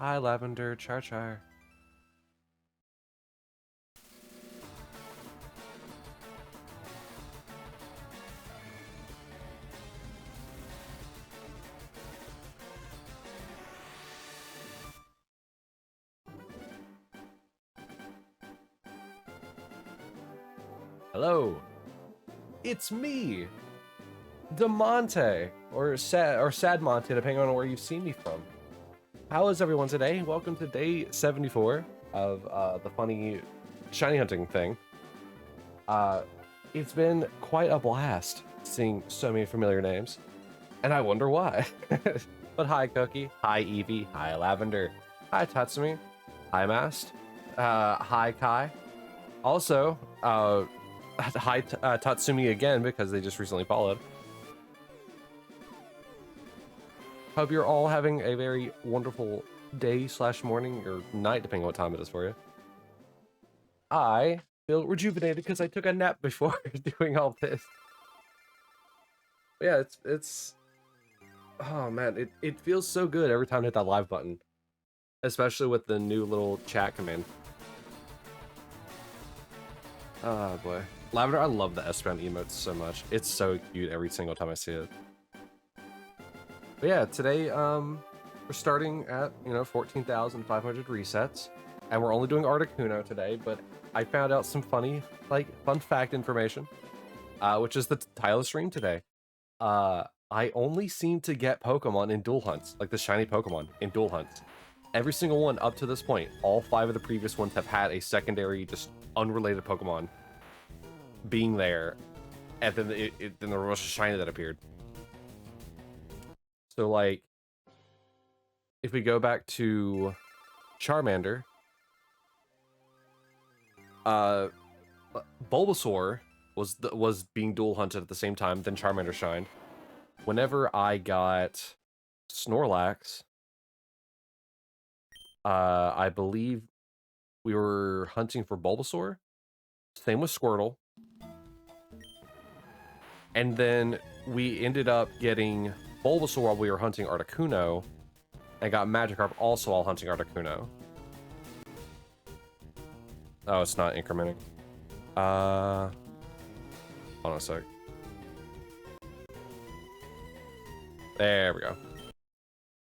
Hi, Lavender. Char char. Hello. It's me, DeMonte, or Sad Monte, depending on where you've seen me from. How is everyone today? Welcome to day 74 of the funny shiny hunting thing. It's been quite a blast seeing so many familiar names, and I wonder why. But hi, Cookie. Hi, Evie. Hi, Lavender. Hi, Tatsumi. Hi, Mast. Hi, Kai. Also, hi, Tatsumi again, because they just recently followed. Hope you're all having a very wonderful day / morning or night, depending on what time it is for you. I feel rejuvenated because I took a nap before doing all this. But yeah, it's oh man, it feels so good every time I hit that live button, especially with the new little chat command. Oh boy, Lavender, I love the S-Band emotes so much. It's so cute every single time I see it. But yeah, today we're starting at 14,500 resets, and we're only doing Articuno today. But I found out some fun fact information, which is the title of the stream today. I only seem to get Pokemon in duel hunts, like the shiny Pokemon in duel hunts. Every single one up to this point, all 5 of the previous ones have had a secondary, just unrelated Pokemon being there, and then then there was a shiny that appeared. So like, if we go back to Charmander, Bulbasaur was being dual hunted at the same time. Then Charmander shined. Whenever I got Snorlax, I believe we were hunting for Bulbasaur. Same with Squirtle. And then we ended up getting Bulbasaur while we were hunting Articuno, and got Magikarp also while hunting Articuno. Oh, it's not incrementing. Hold on a sec. There we go.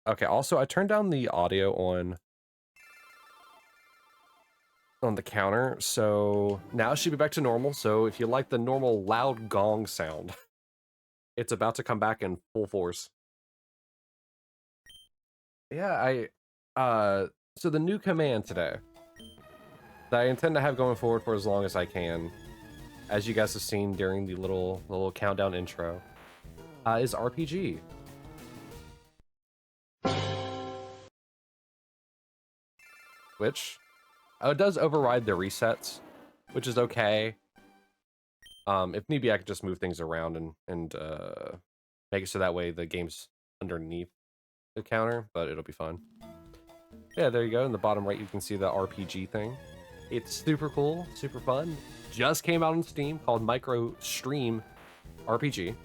Okay, also I turned down the audio on the counter, so now it should be back to normal. So if you like the normal loud gong sound, it's about to come back in full force. Yeah, so the new command today that I intend to have going forward for as long as I can, as you guys have seen during the little countdown intro, is RPG. Which it does override the resets, which is okay. If need be, I could just move things around and make it so that way the game's underneath the counter, but it'll be fun. Yeah, there you go. In the bottom right, you can see the RPG thing. It's super cool, super fun. Just came out on Steam, called Micro Stream RPG.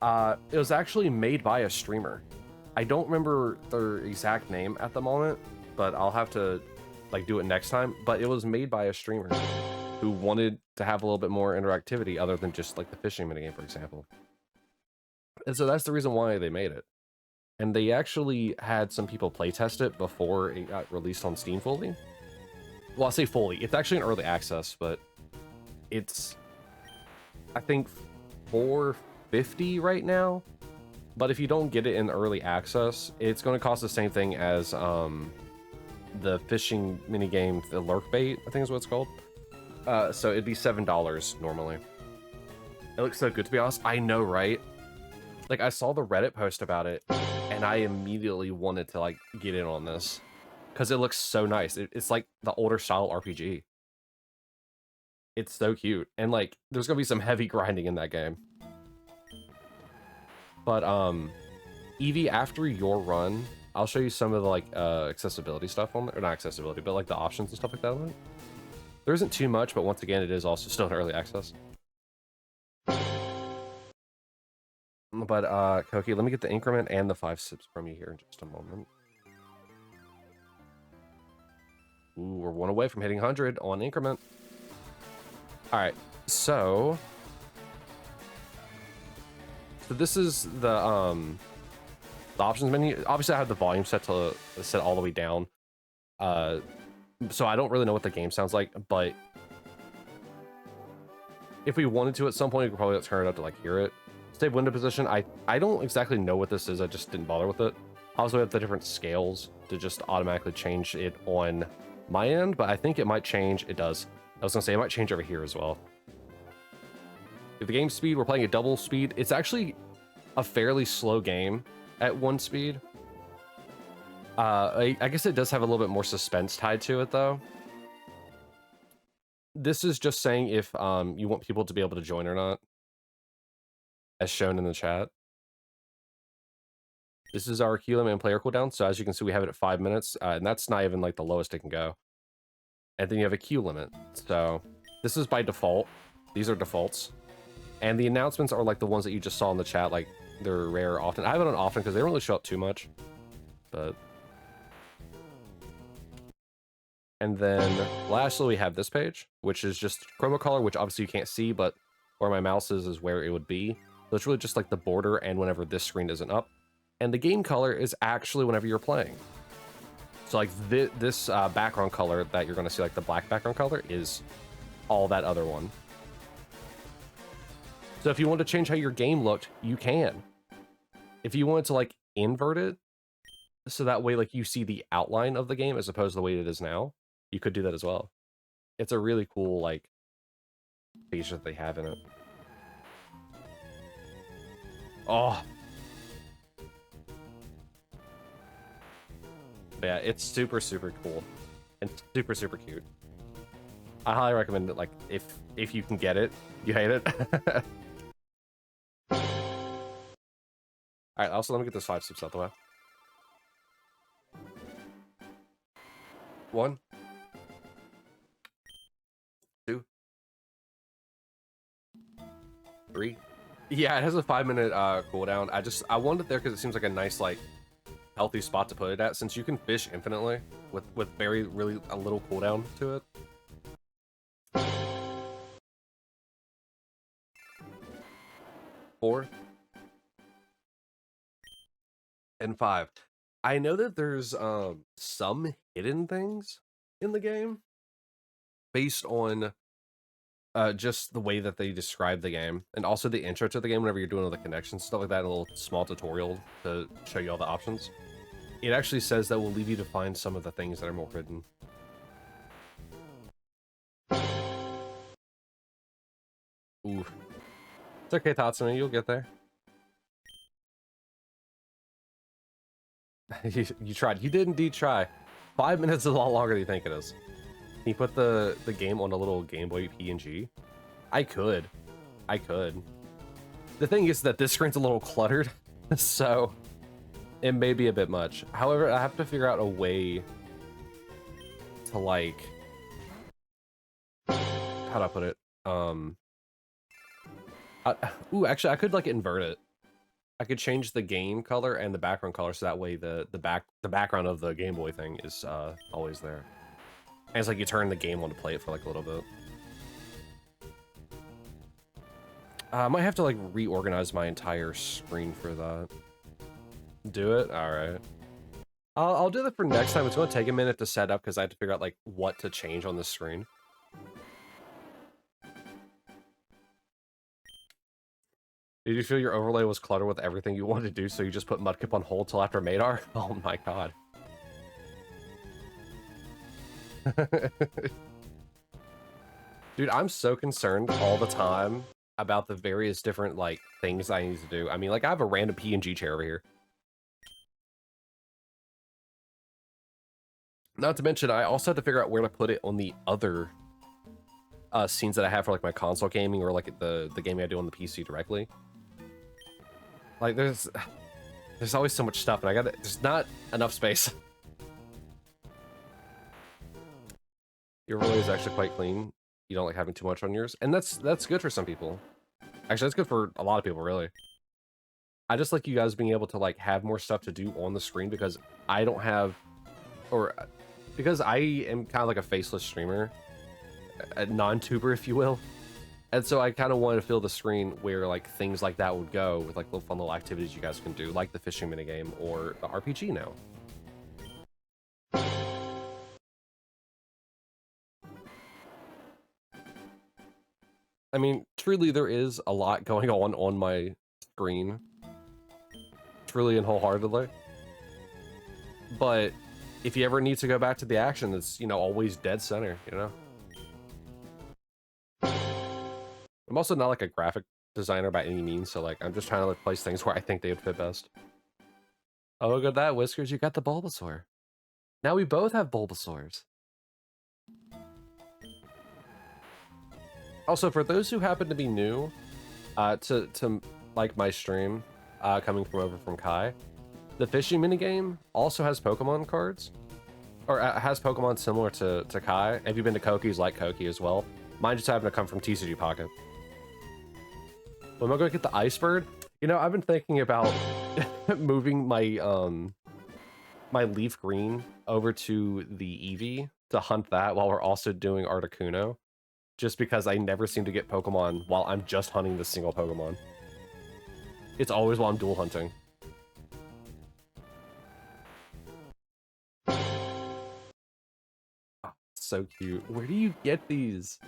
It was actually made by a streamer. I don't remember their exact name at the moment, but I'll have to do it next time. But it was made by a streamer who wanted to have a little bit more interactivity other than just like the fishing minigame, for example. And so that's the reason why they made it. And they actually had some people playtest it before it got released on Steam fully. Well, I'll say fully. It's actually in early access, but it's, I think, $4.50 right now. But if you don't get it in early access, it's going to cost the same thing as the fishing minigame, the lurk bait, I think is what it's called. So it'd be $7 normally. It looks so good, to be honest. I know, right? Like, I saw the Reddit post about it, and I immediately wanted to get in on this because it looks so nice. It's like the older style RPG. It's so cute, and there's gonna be some heavy grinding in that game. But Evie, after your run, I'll show you some of the accessibility stuff on there, or not accessibility, but the options and stuff like that on it. There isn't too much, but once again, it is also still in early access. But Koki, let me get the increment and the 5 sips from you here in just a moment. Ooh, we're 1 away from hitting 100 on increment. All right, so this is the options menu. Obviously, I have the volume set to set all the way down. So I don't really know what the game sounds like, but if we wanted to at some point, we could probably turn it up to like hear it. Save window position. I don't exactly know what this is. I just didn't bother with it. Also, we have the different scales to just automatically change it on my end, but I think it might change. It does. I was gonna say it might change over here as well. If the game speed, we're playing at double speed. It's actually a fairly slow game at 1 speed. I guess it does have a little bit more suspense tied to it though. This is just saying if you want people to be able to join or not, as shown in the chat. This is our queue limit and player cooldown. So as you can see, we have it at 5 minutes, and that's not even like the lowest it can go. And then you have a queue limit. So this is by default. These are defaults. And the announcements are like the ones that you just saw in the chat. Like they're rare often. I have it on often because they don't really show up too much. But and then lastly, we have this page, which is just chroma color, which obviously you can't see, but where my mouse is where it would be. So it's really just like the border and whenever this screen isn't up. And the game color is actually whenever you're playing. So like this background color that you're going to see, like the black background color, is all that other one. So if you want to change how your game looked, you can. If you wanted to like invert it, so that way like you see the outline of the game as opposed to the way it is now, you could do that as well. It's a really cool like feature that they have in it. Oh. But yeah, it's super, super cool. And super, super cute. I highly recommend it, like, if you can get it. You hate it? Alright, also let me get this 5 sips out the way. 1, 2, 3. Yeah, it has a 5-minute cooldown. I wanted it there because it seems like a nice, like, healthy spot to put it at, since you can fish infinitely with really a little cooldown to it. 4 and 5. I know that there's some hidden things in the game based on just the way that they describe the game, and also the intro to the game whenever you're doing all the connections, stuff like that, a little small tutorial to show you all the options. It actually says that will leave you to find some of the things that are more hidden. Ooh. It's okay, Tatsumi, you'll get there. You tried. You did indeed try. 5 minutes is a lot longer than you think it is. Can you put the game on a little Game Boy PNG? I could. The thing is that this screen's a little cluttered, so it may be a bit much. However, I have to figure out a way to, like, how do I put it? Ooh, actually, I could like invert it. I could change the game color and the background color so that way the background of the Game Boy thing is always there. And it's like you turn the game on to play it for like a little bit. I might have to like reorganize my entire screen for that. Do it? Alright. I'll do that for next time. It's going to take a minute to set up because I have to figure out like what to change on the screen. Did you feel your overlay was cluttered with everything you wanted to do, so you just put Mudkip on hold till after Madar? Oh my god. Dude, I'm so concerned all the time about the various different, like, things I need to do. I mean, like, I have a random PNG chair over here. Not to mention, I also have to figure out where to put it on the other scenes that I have for, like, my console gaming or, like, the gaming I do on the PC directly. Like, there's always so much stuff, and there's not enough space. Your overlay is actually quite clean. You don't like having too much on yours, and that's good for some people. Actually, that's good for a lot of people, really. I just like you guys being able to like have more stuff to do on the screen because I don't have, or because I am kind of like a faceless streamer, a non-tuber, if you will. And so I kind of want to fill the screen where like things like that would go with like little fun little activities you guys can do, like the fishing minigame or the RPG now. I mean, truly there is a lot going on my screen. Truly and wholeheartedly. But if you ever need to go back to the action, it's, you know, always dead center, you know? I'm also not like a graphic designer by any means, so like I'm just trying to like place things where I think they would fit best. Oh, look at that, Whiskers, you got the Bulbasaur. Now we both have Bulbasaurs. Also, for those who happen to be new to like my stream, coming from over from Kai, the fishing minigame also has Pokemon cards, or has Pokemon similar to Kai. Have you been to Koki's like Koki as well? Mine just happened to come from TCG Pocket. Well, am I going to get the Ice Bird? You know, I've been thinking about moving my my Leaf Green over to the Eevee to hunt that while we're also doing Articuno, just because I never seem to get Pokemon while I'm just hunting the single Pokemon. It's always while I'm dual hunting. Oh, so cute. Where do you get these?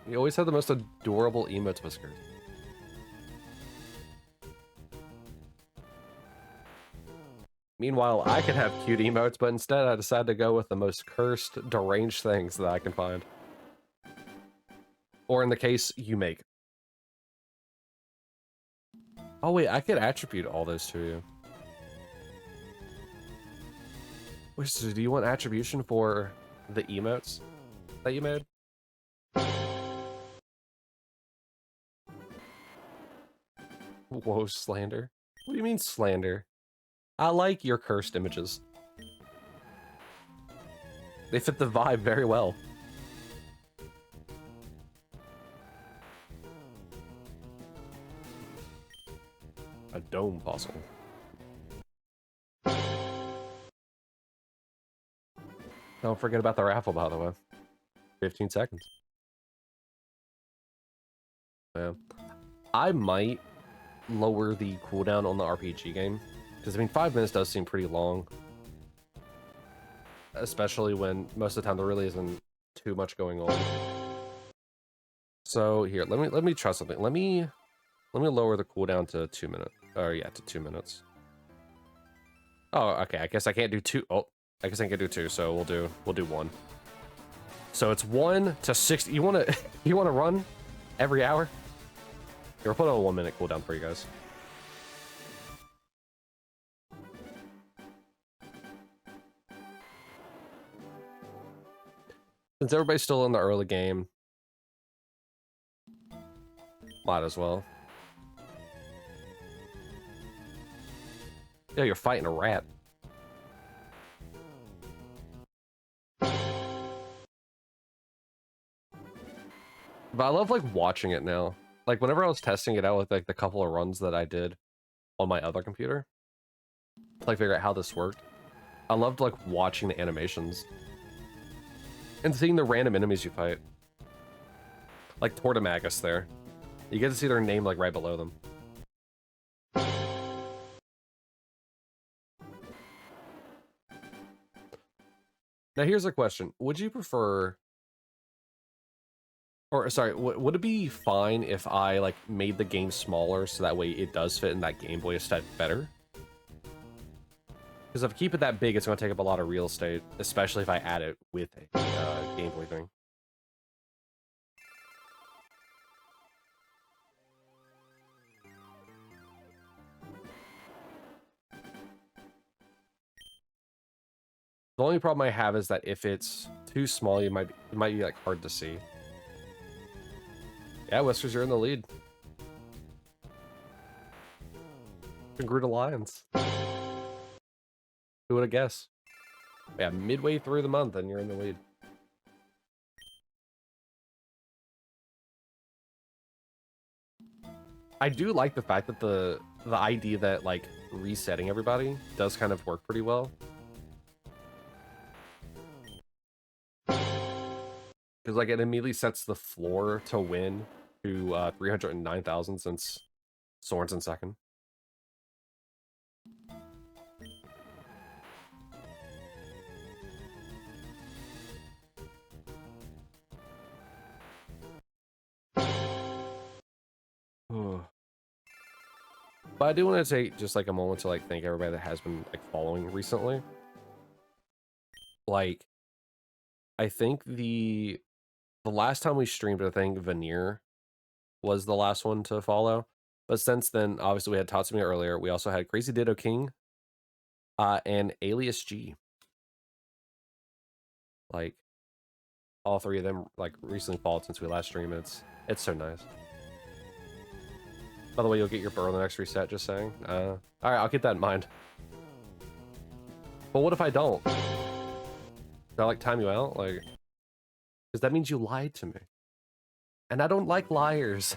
You always have the most adorable emotes, Whiskers. Meanwhile, I could have cute emotes, but instead I decided to go with the most cursed, deranged things that I can find. Or in the case you make. Oh wait, I could attribute all those to you. Wait, so do you want attribution for the emotes that you made? Whoa, slander. What do you mean slander? I like your cursed images. They fit the vibe very well. A dome fossil. Don't forget about the raffle, by the way. 15 seconds. Yeah. I might lower the cooldown on the RPG game. Because, I mean, 5 minutes does seem pretty long. Especially when most of the time there really isn't too much going on. So, here, let me try something. Let me lower the cooldown to 2 minutes. Or, yeah, to 2 minutes. Oh, okay, I guess I can't do 2. Oh, I guess I can do 2, so we'll do 1. So it's 1 to 60. You wanna you wanna run every hour? Here, we'll put a 1 minute cooldown for you guys. Since everybody's still in the early game, might as well. Yeah, you're fighting a rat. But I love, like, watching it now. Like, whenever I was testing it out with, like, the couple of runs that I did on my other computer, to, like, figure out how this worked, I loved, like, watching the animations. And seeing the random enemies you fight. Like Tortimagus there. You get to see their name, like, right below them. Now, here's a question. Would you prefer... Or, sorry, would it be fine if I, like, made the game smaller so that way it does fit in that Game Boy aesthetic better? Because if I keep it that big, it's going to take up a lot of real estate, especially if I add it with a Game Boy thing. The only problem I have is that if it's too small, it might be like hard to see. Yeah, Whiskers, you're in the lead. Congruent Alliance. Who would have guessed? Yeah, midway through the month and you're in the lead. I do like the fact that the idea that like resetting everybody does kind of work pretty well. Because like it immediately sets the floor to win to 309,000 since Sorensen second. But I do want to take just like a moment to like thank everybody that has been like following recently. Like, I think the last time we streamed, I think Veneer was the last one to follow. But since then, obviously we had Tatsumi earlier. We also had Crazy Ditto King, and Alias G. Like, all three of them like recently followed since we last streamed. It's so nice. By the way, you'll get your burrow in the next reset, just saying. Alright, I'll keep that in mind. But what if I don't? Do I like time you out? Like, because that means you lied to me. And I don't like liars.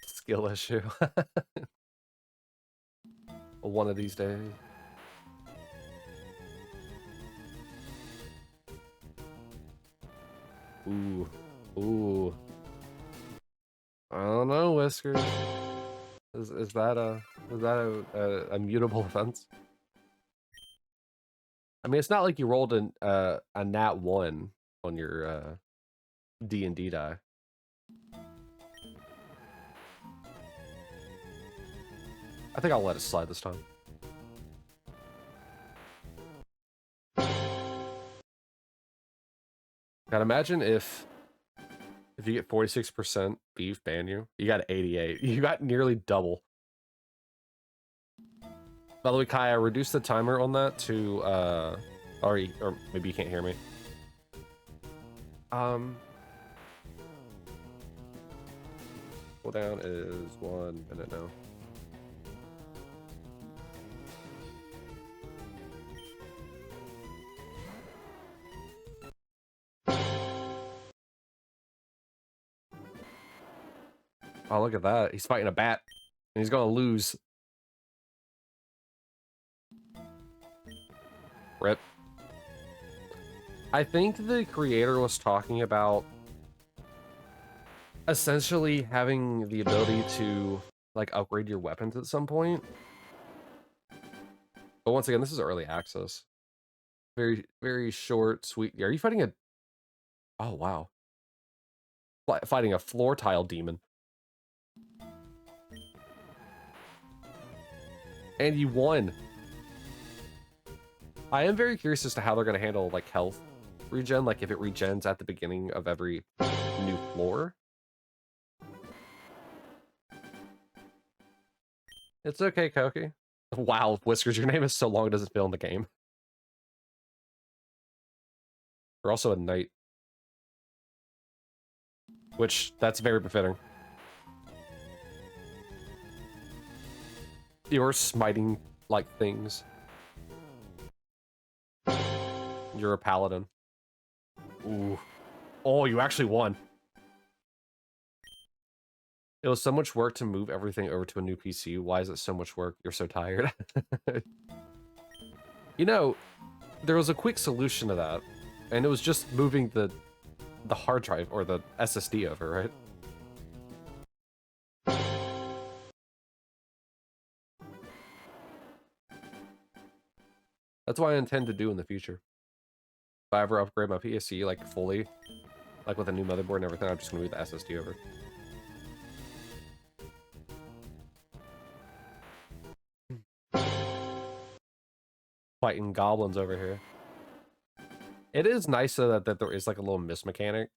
Skill issue. One of these days. Ooh. Ooh. I don't know, Whiskers. Is that a mutable offense? I mean, it's not like you rolled a nat 1 on your D&D die. I think I'll let it slide this time. God, imagine if you get 46% beef, ban you. You got 88. You got nearly double. By the way, Kai, I reduced the timer on that to or maybe you can't hear me. Cooldown is 1 minute now. Oh, look at that. He's fighting a bat. And he's gonna lose. Rip. I think the creator was talking about essentially having the ability to like upgrade your weapons at some point. But once again, this is early access. Very, very short, sweet. Are you fighting a... Oh, wow. Fighting a floor tile demon. And you won. I am very curious as to how they're going to handle like health regen, like if it regens at the beginning of every new floor. It's okay, Koki. Wow, Whiskers, your name is so long it doesn't feel in the game. You're also a knight. Which, that's very befitting. You're smiting like things. You're a paladin. Ooh. Oh, you actually won. It was so much work to move everything over to a new PC. Why is it so much work? You're so tired. You know, there was a quick solution to that, and it was just moving the hard drive or the SSD over, right? That's what I intend to do in the future. If I ever upgrade my PC like fully, like with a new motherboard and everything, I'm just gonna move the SSD over. Fighting goblins over here. It is nice though that there is like a little miss mechanic.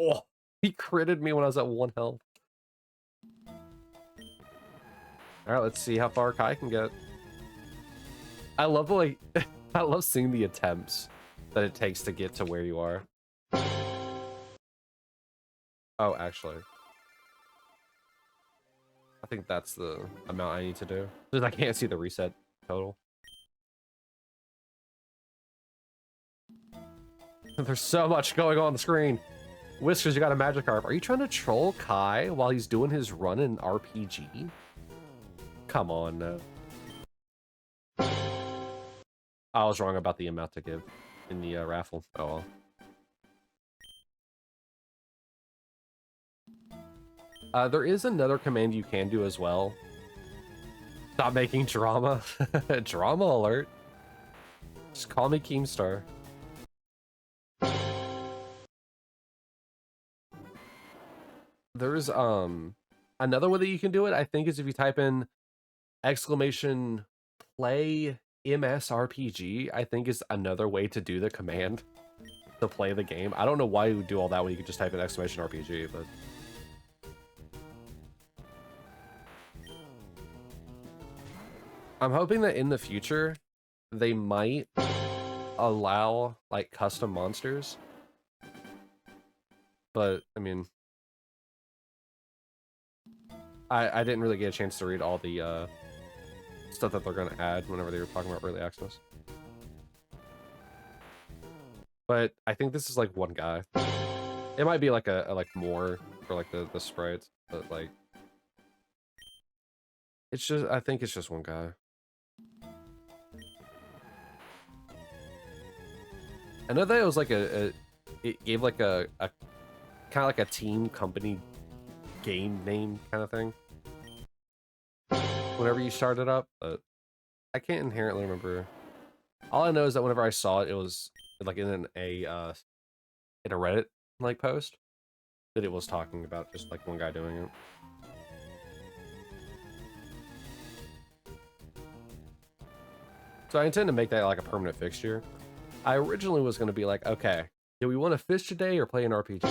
Oh, he critted me when I was at 1 health. Alright, let's see how far Kai can get. I love like I love seeing the attempts that it takes to get to where you are. Oh, actually. I think that's the amount I need to do. Because I can't see the reset total. There's so much going on the screen. Whiskers, you got a Magikarp. Are you trying to troll Kai while he's doing his run in RPG? Come on, no. I was wrong about the amount to give in the raffle. Oh well. There is another command you can do as well. Stop making drama. Drama alert. Just call me Keemstar. There's another way that you can do it, I think, is if you type in exclamation play MSRPG, I think is another way to do the command to play the game. I don't know why you would do all that when you could just type in exclamation RPG, but I'm hoping that in the future they might allow like custom monsters. But I mean, I didn't really get a chance to read all the stuff that they're gonna add whenever they were talking about early access. But I think this is like one guy. It might be like a like more for like the sprites, but like it's just, I think it's just one guy. I know that it was like it gave like a kind of like a team company game name kind of thing whenever you start it up, but I can't inherently remember. All I know is that whenever I saw it, it was like in a Reddit like post that it was talking about just like one guy doing it. So I intend to make that like a permanent fixture. I originally was going to be like, okay, do we want to fish today or play an RPG?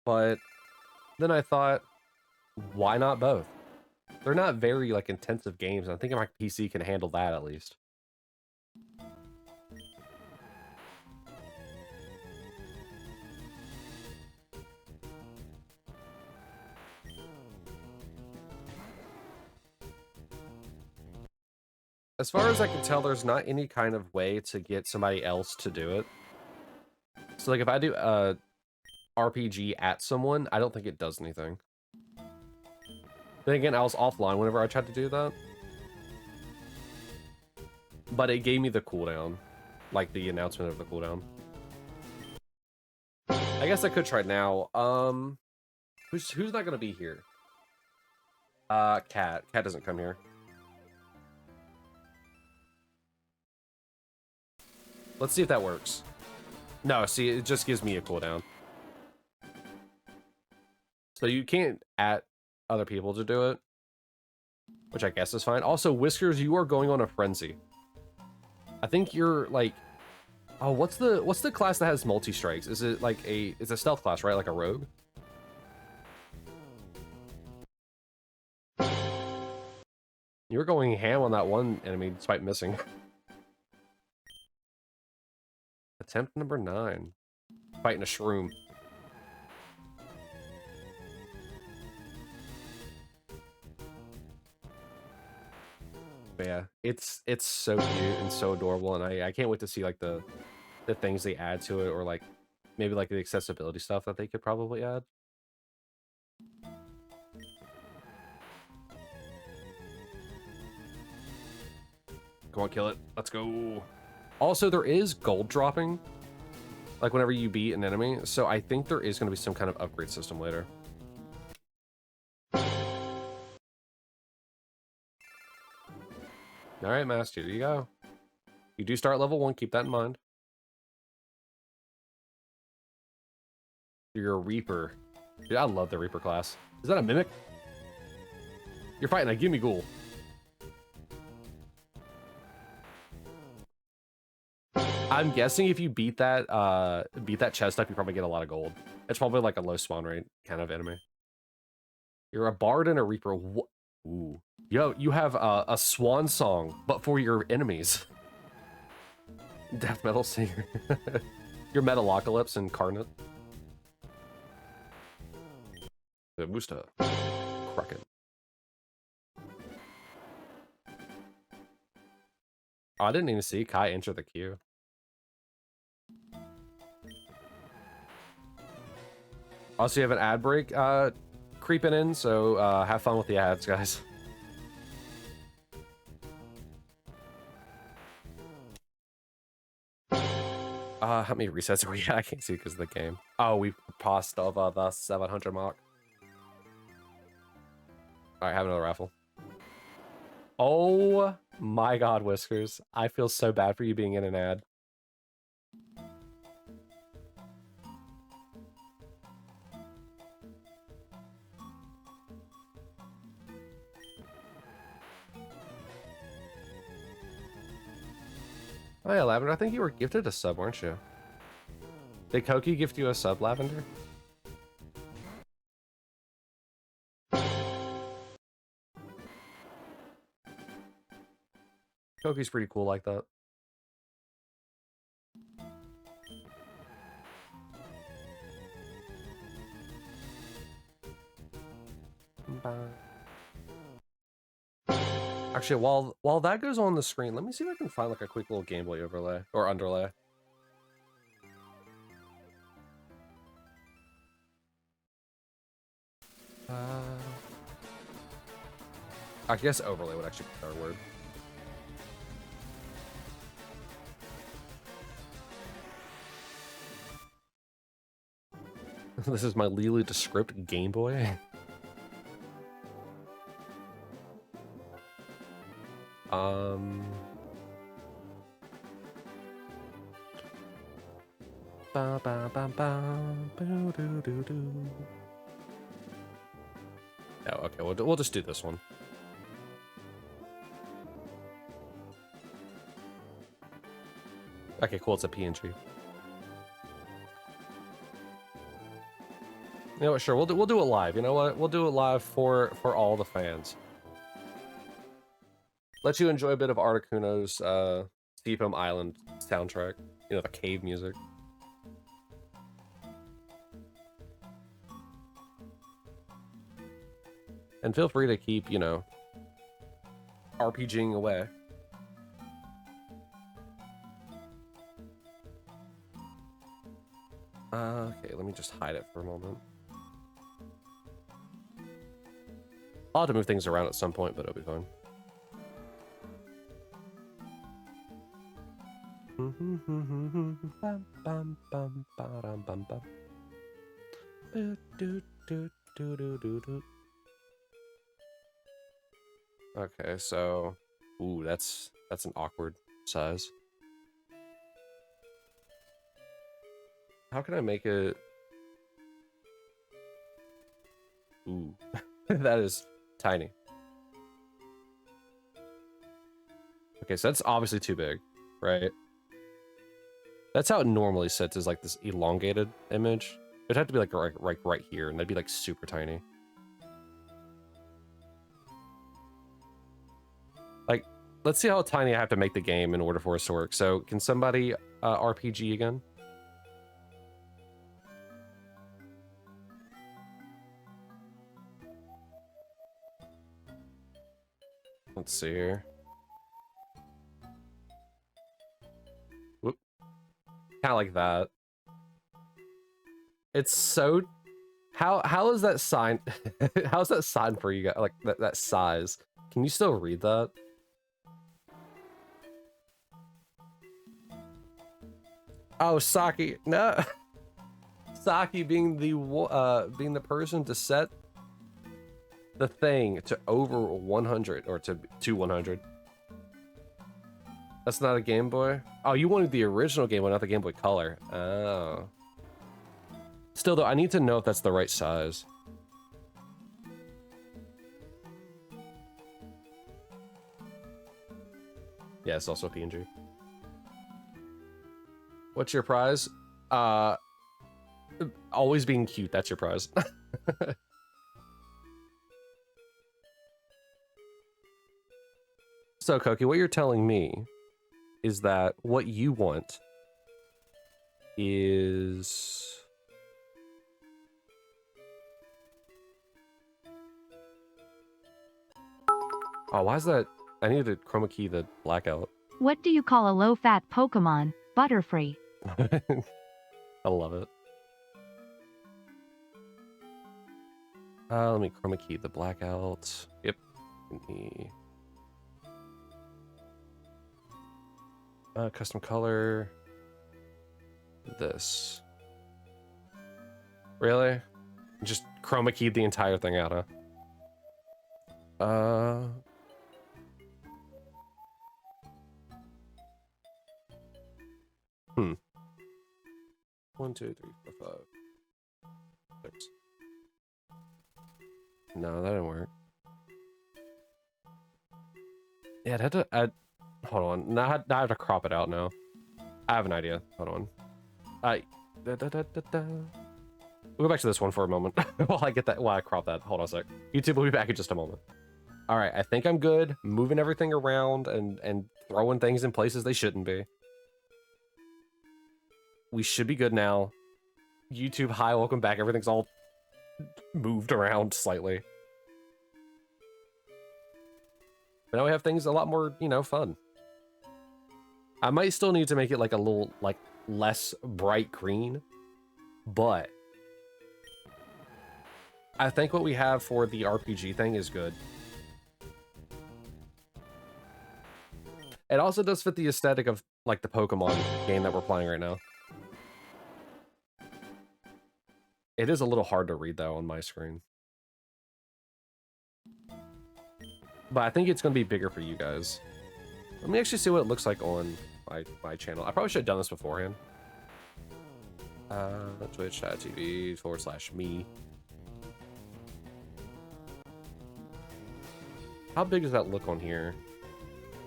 But then I thought, why not both? They're not very like intensive games. I think my PC can handle that at least. As far as I can tell, there's not any kind of way to get somebody else to do it. So like if I do a RPG at someone, I don't think it does anything. Then again, I was offline whenever I tried to do that. But it gave me the cooldown. Like the announcement of the cooldown. I guess I could try it now. Who's not gonna be here? Cat. Cat doesn't come here. Let's see if that works. No, see, it just gives me a cooldown. So you can't at other people to do it, which I guess is fine. Also, Whiskers, you are going on a frenzy. I think you're like, oh, what's the class that has multi-strikes? Is it like it's a stealth class, right? Like a rogue? You were going ham on that one enemy despite missing. Attempt number 9. Fighting a shroom. But yeah, it's so cute and so adorable, and I can't wait to see like the things they add to it, or like maybe like the accessibility stuff that they could probably add. Come on, kill it. Let's go. Also, there is gold dropping, like whenever you beat an enemy, so I think there is going to be some kind of upgrade system later. All right, Master, here you go. You do start level 1, keep that in mind. You're a Reaper. Dude, I love the Reaper class. Is that a Mimic? You're fighting a Gimme Ghoul. I'm guessing if you beat that chest up, you probably get a lot of gold. It's probably like a low spawn rate kind of enemy. You're a Bard and a Reaper. Ooh. Yo, you have a swan song, but for your enemies. Death metal singer. Your Metalocalypse incarnate. The Musta. Kraken. Oh, I didn't even see Kai enter the queue. Also, you have an ad break creeping in, so have fun with the ads, guys. How many resets are we at? I can't see because of the game. Oh, we passed over the 700 mark. All right, have another raffle. Oh my God, Whiskers. I feel so bad for you being in an ad. Oh yeah, Lavender, I think you were gifted a sub, weren't you? Did Koki gift you a sub, Lavender? Koki's pretty cool like that. Actually, while that goes on the screen, let me see if I can find like a quick little Game Boy overlay or underlay. I guess overlay would actually be our word. This is my legally descript Game Boy. Ba ba ba ba boo doo doo doo. Oh, okay. We'll just do this one. Okay, cool. It's a PNG. You know what? Sure, we'll do it live. You know what? We'll do it live for all the fans. Let you enjoy a bit of Articuno's Steep Home Island soundtrack. You know, the cave music. And feel free to keep, you know, RPGing away. Okay, let me just hide it for a moment. I'll have to move things around at some point, but it'll be fine. Okay, so ooh, that's an awkward size. How can I make it? Ooh, that is tiny. Okay, so that's obviously too big, right? That's how it normally sits, is like this elongated image. It'd have to be like right here, and that'd be like super tiny. Like, let's see how tiny I have to make the game in order for us to work. So, can somebody RPG again? Let's see here. Whoop. Kind of like that. It's so... How is that sign... How's that sign for you guys? Like, that size. Can you still read that? Oh, Saki. No. Saki being the person to set the thing to over 100 or to 100. That's not a Game Boy? Oh, you wanted the original Game Boy, not the Game Boy Color. Oh. Still though, I need to know if that's the right size. Yeah, it's also PNG. What's your prize? Always being cute, that's your prize. So, Koki, what you're telling me is that what you want is... Oh, why is that? I need to chroma key the blackout. What do you call a low-fat Pokemon? Butterfree. I love it. Let me chroma key the blackout. Yep. Custom color. This. Really? Just chroma keyed the entire thing out, huh? 1, 2, 3, 4, 5, 6. No, that didn't work. Yeah, I'd have to add. Hold on. Now I have to crop it out now. I have an idea. Hold on. We'll go back to this one for a moment while I get that. While I crop that. Hold on a sec. YouTube will be back in just a moment. All right, I think I'm good. Moving everything around and throwing things in places they shouldn't be. We should be good now. YouTube, hi, welcome back. Everything's all moved around slightly. But now we have things a lot more, you know, fun. I might still need to make it like a little, like, less bright green, but I think what we have for the RPG thing is good. It also does fit the aesthetic of, like, the Pokemon game that we're playing right now. It is a little hard to read, though, on my screen. But I think it's going to be bigger for you guys. Let me actually see what it looks like on my channel. I probably should have done this beforehand. Twitch.tv/me. How big does that look on here?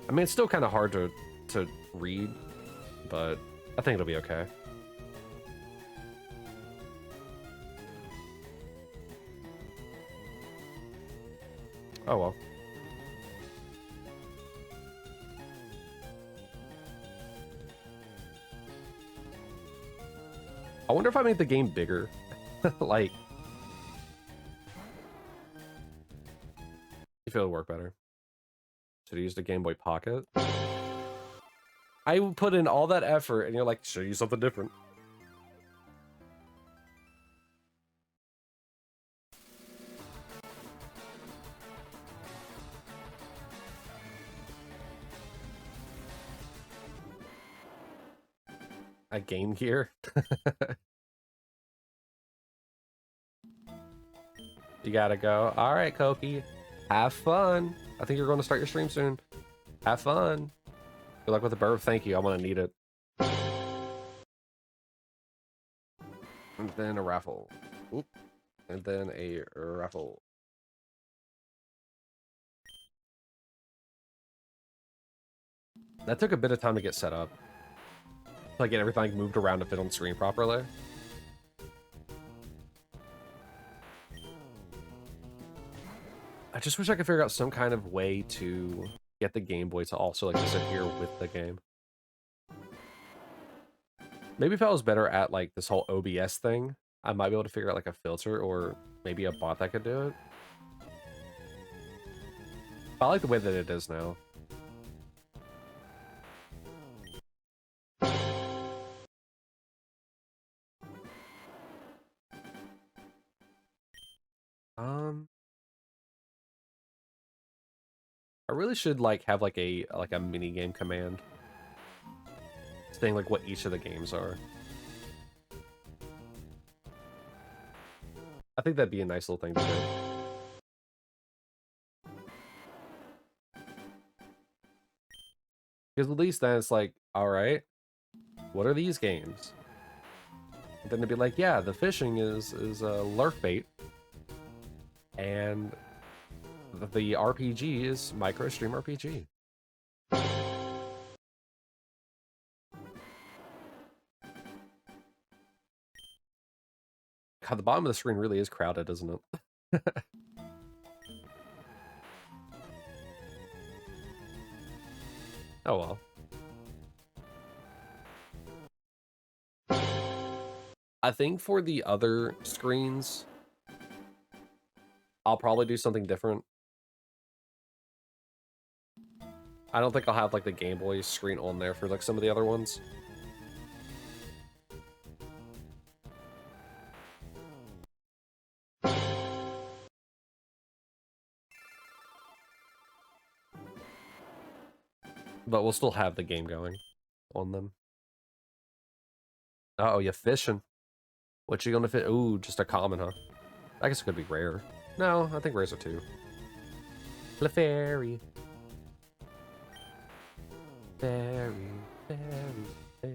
I mean, it's still kind of hard to read, but I think it'll be okay. Oh well. I wonder if I make the game bigger. Like, you feel it would work better. Should I use the Game Boy Pocket? I put in all that effort, and you're like, should I use something different? A Game Gear? You gotta go. All right, Koki. Have fun. I think you're going to start your stream soon. Have fun. Good luck with the birth. Thank you. I'm gonna need it. And then a raffle. Oop. And then a raffle. That took a bit of time to get set up. Like, get everything moved around to fit on the screen properly. I just wish I could figure out some kind of way to get the Game Boy to also, like, disappear with the game. Maybe if I was better at, like, this whole OBS thing, I might be able to figure out, like, a filter or maybe a bot that could do it. I like the way that it is now. I really should, like, have, like, a mini game command saying, like, what each of the games are. I think that'd be a nice little thing to do. Because at least then it's like, all right, what are these games? And then they'd be like, yeah, the fishing is lurk bait, and the RPG is Micro Stream RPG. God, the bottom of the screen really is crowded, isn't it? Oh well. I think for the other screens, I'll probably do something different. I don't think I'll have, like, the Game Boy screen on there for, like, some of the other ones. But we'll still have the game going on them. Uh oh, you fishing. What you gonna fit? Ooh, just a common, huh? I guess it could be rare. No, I think rares are too. Clefairy. Fairy, fairy,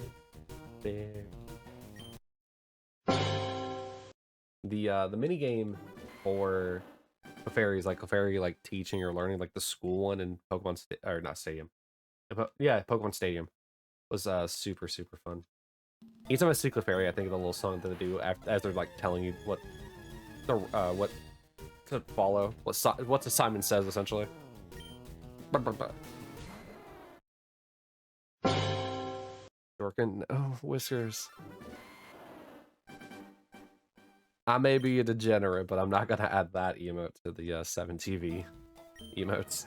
fairy. The mini game for Clefairy is like Clefairy like teaching or learning, like the school one in Pokemon or not Stadium. Yeah, Pokemon Stadium was super fun. Anytime I see Clefairy, I think of the little song that they do after, as they're like telling you what to follow, what Simon says essentially. Dorkin, oh Whiskers. I may be a degenerate, but I'm not gonna add that emote to the 7TV emotes.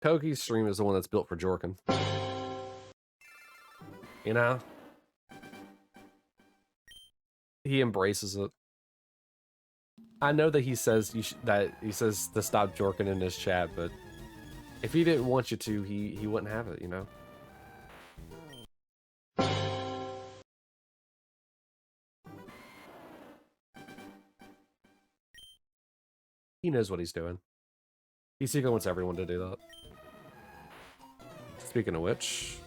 Koki's stream is the one that's built for Jorkin. You know? He embraces it. I know that he says he says to stop Jorkin in his chat, but if he didn't want you to, he wouldn't have it, you know? He knows what he's doing. He secretly wants everyone to do that. Speaking of which,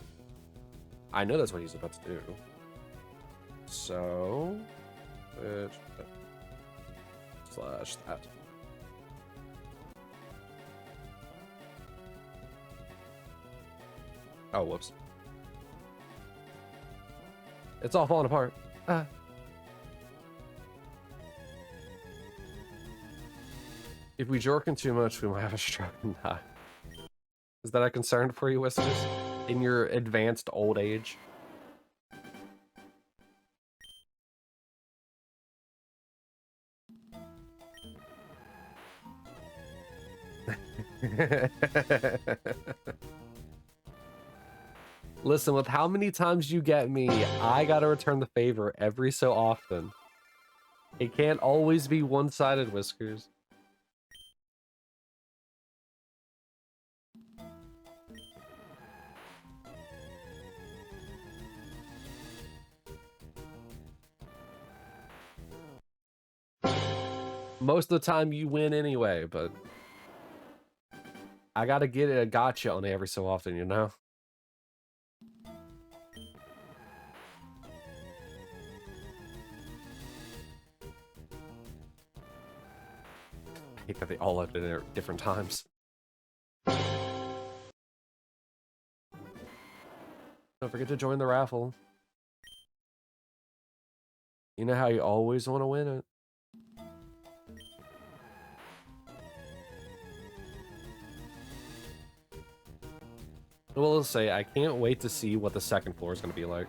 I know that's what he's about to do. So, slash that. Oh, whoops. It's all falling apart. Ah. If we jorkin too much, we might have a stroke and die. Is that a concern for you, Whiskers? In your advanced old age? Listen, with how many times you get me, I gotta return the favor every so often. It can't always be one-sided, Whiskers. Most of the time you win anyway, but I gotta get a gotcha on it every so often, you know? I hate that they all have it at different times. Don't forget to join the raffle. You know how you always want to win it. Well, let's say I can't wait to see what the second floor is going to be like.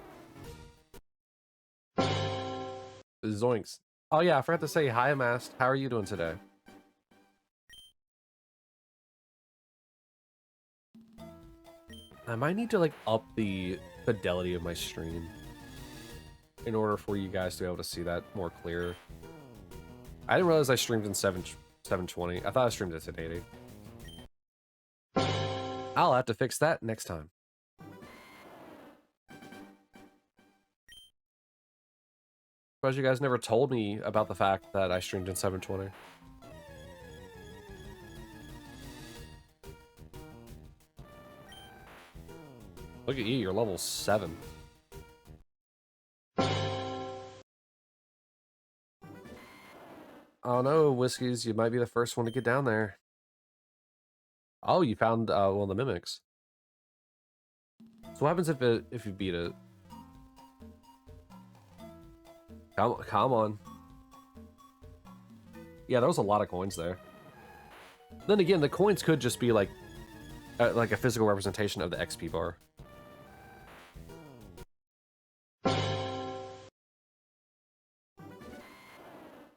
Zoinks. Oh yeah, I forgot to say hi, Mast. How are you doing today? I might need to like up the fidelity of my stream in order for you guys to be able to see that more clear. I didn't realize I streamed in 720. I thought I streamed at 1080. I'll have to fix that next time. Suppose you guys never told me about the fact that I streamed in 720. Look at you, you're level 7. Oh no, Whiskies, you might be the first one to get down there. Oh, you found one of the mimics. So what happens if you beat it? Come on. Yeah, there was a lot of coins there. Then again, the coins could just be like a physical representation of the XP bar.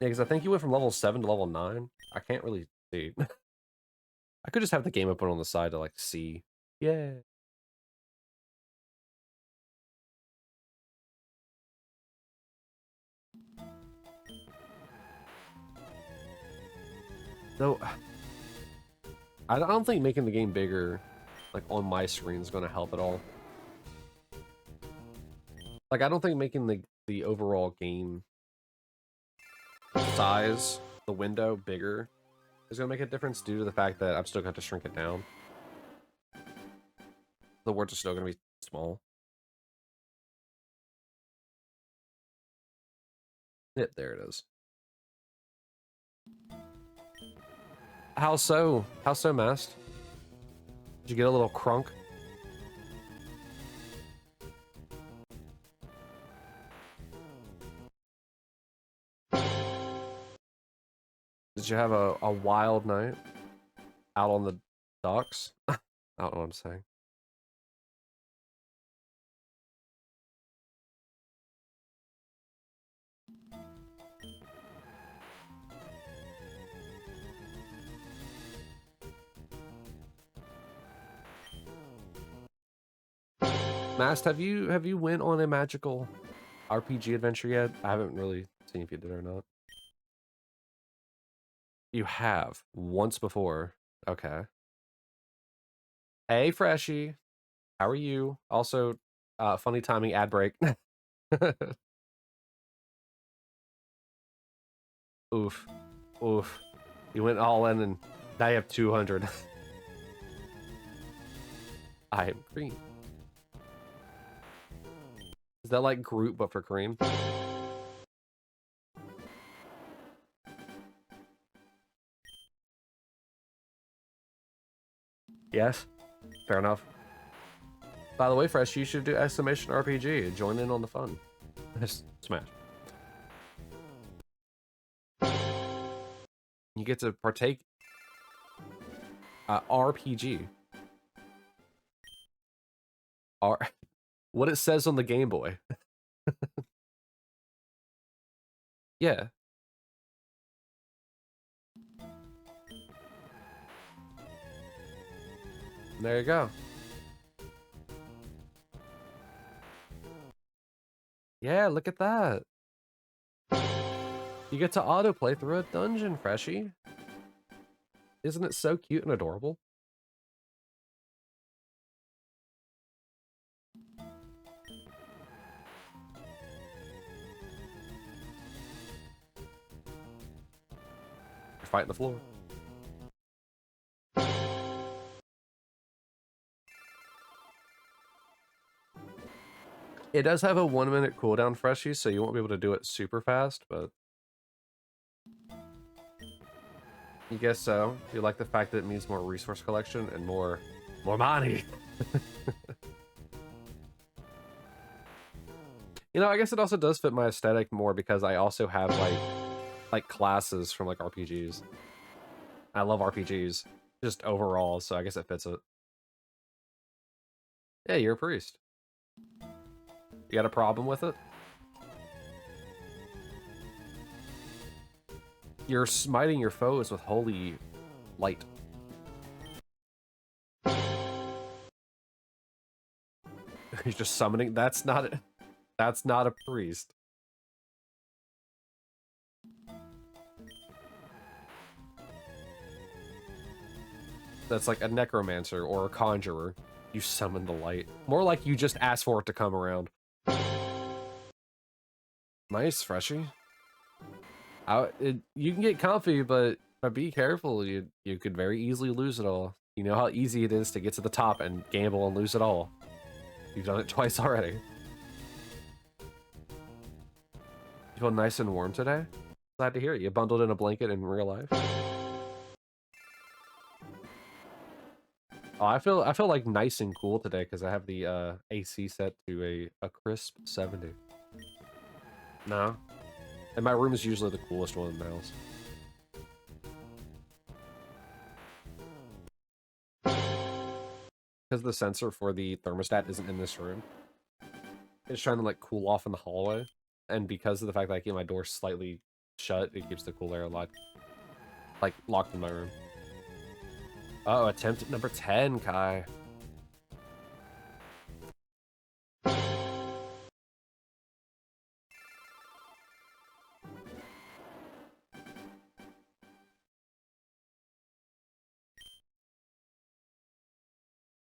Yeah, because I think you went from level 7 to level 9. I can't really see. I could just have the game open on the side to like see. Yeah. Though, I don't think making the game bigger, like on my screen, is going to help at all. Like, I don't think making the overall game size, the window, bigger is going to make a difference due to the fact that I'm still going to have to shrink it down. The words are still going to be small. Yep, there it is. How so? How so, Mast? Did you get a little crunk? Did you have a wild night out on the docks? I don't know what I'm saying. Mast, have you went on a magical RPG adventure yet? I haven't really seen if you did or not. You have once before. Okay. Hey, Freshie. How are you? Also, funny timing ad break. Oof. Oof. You went all in and now you have 200. I am green. Is that like Groot but for cream? Yes. Fair enough. By the way, Fresh, you should do exclamation RPG. Join in on the fun. Smash. You get to partake. RPG. R. What it says on the Game Boy. Yeah. There you go. Yeah, look at that. You get to autoplay through a dungeon, Freshie. Isn't it so cute and adorable? You're fighting the floor. It does have a 1-minute cooldown, Freshie, so you won't be able to do it super fast, but you guess so. You like the fact that it means more resource collection and more money. You know, I guess it also does fit my aesthetic more because I also have like classes from like RPGs. I love RPGs just overall, so I guess it fits it. Yeah, you're a priest. You got a problem with it? You're smiting your foes with holy light. He's just summoning. That's not a priest. That's like a necromancer or a conjurer. You summon the light. More like you just ask for it to come around. Nice, Freshie. You can get comfy, but be careful. You could very easily lose it all. You know how easy it is to get to the top and gamble and lose it all. You've done it twice already. You feel nice and warm today? Glad to hear it. You bundled in a blanket in real life. Oh, I feel like nice and cool today because I have the AC set to a crisp 70. No, and my room is usually the coolest one in the house. Because the sensor for the thermostat isn't in this room. It's trying to like cool off in the hallway, and because of the fact that I keep my door slightly shut, it keeps the cool air like locked in my room. Oh, attempt at number 10, Kai.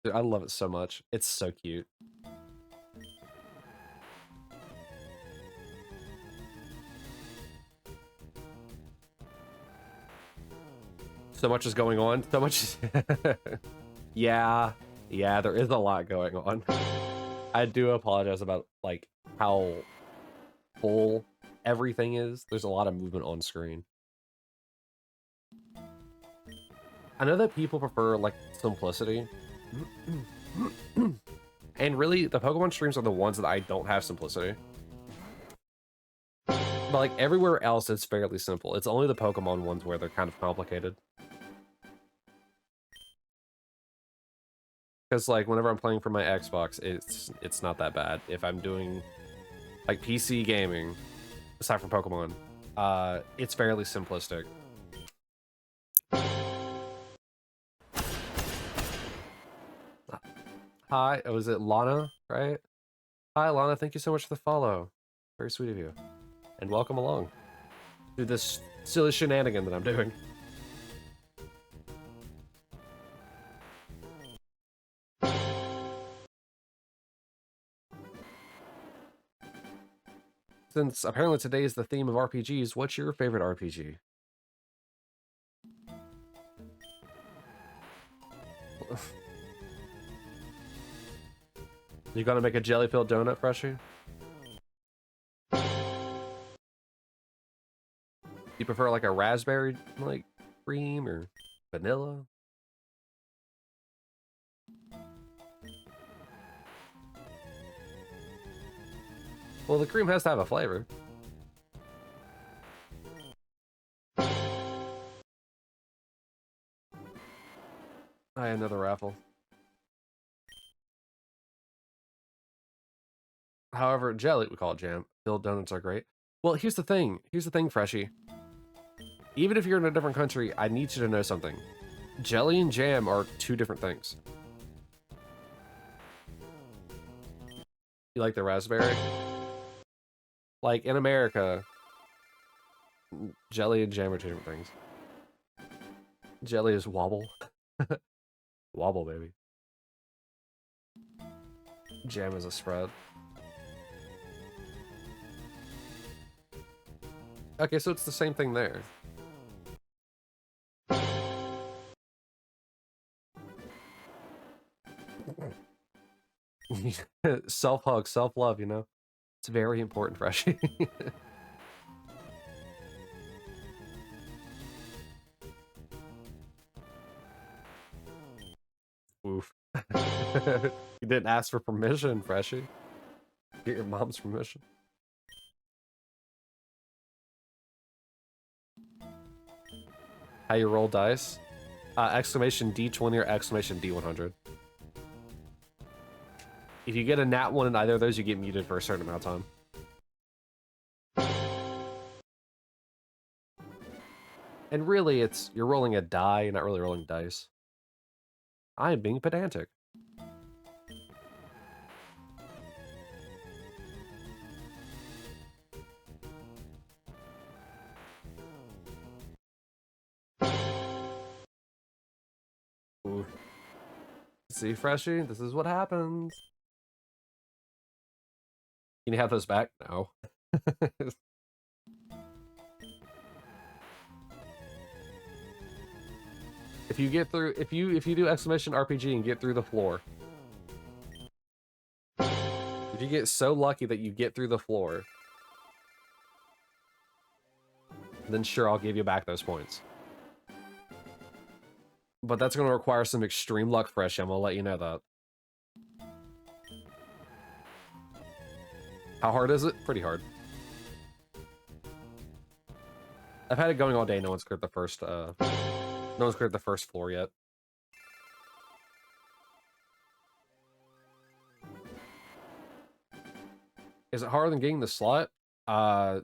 Dude, I love it so much. It's so cute. So much is going on. So much. Yeah, yeah, there is a lot going on. I do apologize about like how full everything is. There's a lot of movement on screen. I know that people prefer like simplicity. And really, the Pokemon streams are the ones that I don't have simplicity. But like everywhere else, it's fairly simple. It's only the Pokemon ones where they're kind of complicated. Because like whenever I'm playing for my Xbox, it's not that bad. If I'm doing like PC gaming, aside from Pokemon, it's fairly simplistic. Hi, was it Lana, right? Hi, Lana, thank you so much for the follow. Very sweet of you. And welcome along to this silly shenanigan that I'm doing. Since apparently today is the theme of RPGs, what's your favorite RPG? You gonna make a jelly-filled donut, Freshie? You prefer like a raspberry like cream or vanilla? Well, the cream has to have a flavor. Another raffle. However, jelly, we call it jam. Filled donuts are great. Well, here's the thing. Here's the thing, Freshie. Even if you're in a different country, I need you to know something. Jelly and jam are two different things. You like the raspberry? Like, in America, jelly and jam are two different things. Jelly is wobble. Wobble, baby. Jam is a spread. Okay, so it's the same thing there. Self-hug, self-love, you know? It's very important, Freshie. Oof. You didn't ask for permission, Freshie. Get your mom's permission. How you roll dice? Exclamation D20 or exclamation D100. If you get a nat 1 in either of those, you get muted for a certain amount of time. And really, you're rolling a die, you're not really rolling dice. I am being pedantic. Ooh. See, Freshie, this is what happens. Can you have those back? No. If you get through, if you do exclamation RPG and get through the floor, if you get so lucky that you get through the floor, then sure, I'll give you back those points. But that's going to require some extreme luck, Fresh. I'm going to let you know that. How hard is it? Pretty hard. I've had it going all day. No one's cleared the first, no one's cleared the first floor yet. Is it harder than getting the slot? I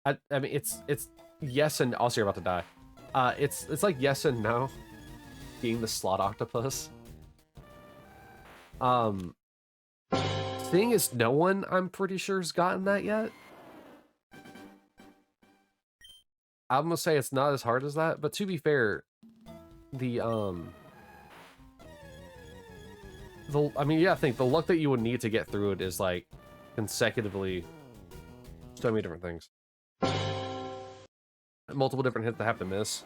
mean, it's yes and also you're about to die. It's like yes and no. Being the slot octopus. Seeing as no one, I'm pretty sure, has gotten that yet. I'm gonna say it's not as hard as that, but to be fair, the I mean, yeah, I think the luck that you would need to get through it is like consecutively so many different things. Multiple different hits that have to miss.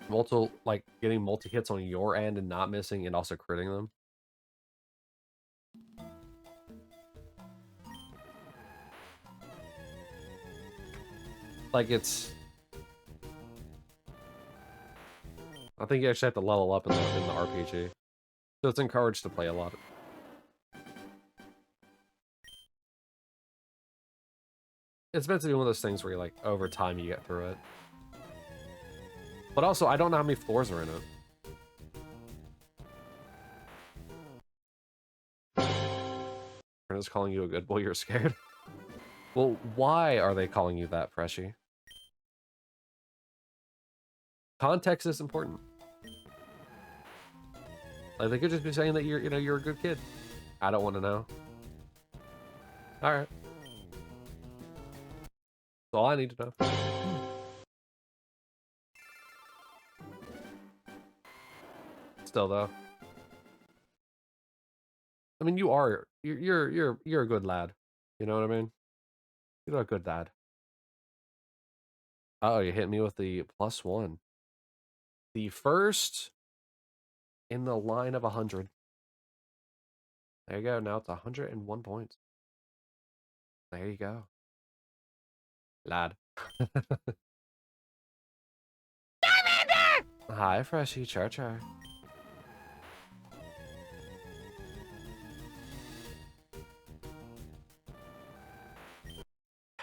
Multiple, like, getting multi-hits on your end and not missing and also critting them. Like, it's... I think you actually have to level up in the RPG. So it's encouraged to play a lot. It's meant to be one of those things where, like, over time you get through it. But also, I don't know how many floors are in it. Is calling you a good boy, you're scared? Well, why are they calling you that, Freshie? Context is important. Like, they could just be saying that you're, you're a good kid. I don't want to know. Alright. That's all I need to know. Still, though. I mean, you're a good lad. You know what I mean? You're a good dad. Oh, you hit me with the +1. The first in the line of 100. There you go. Now it's 101 points. There you go. Lad. Hi, Freshie. Char char.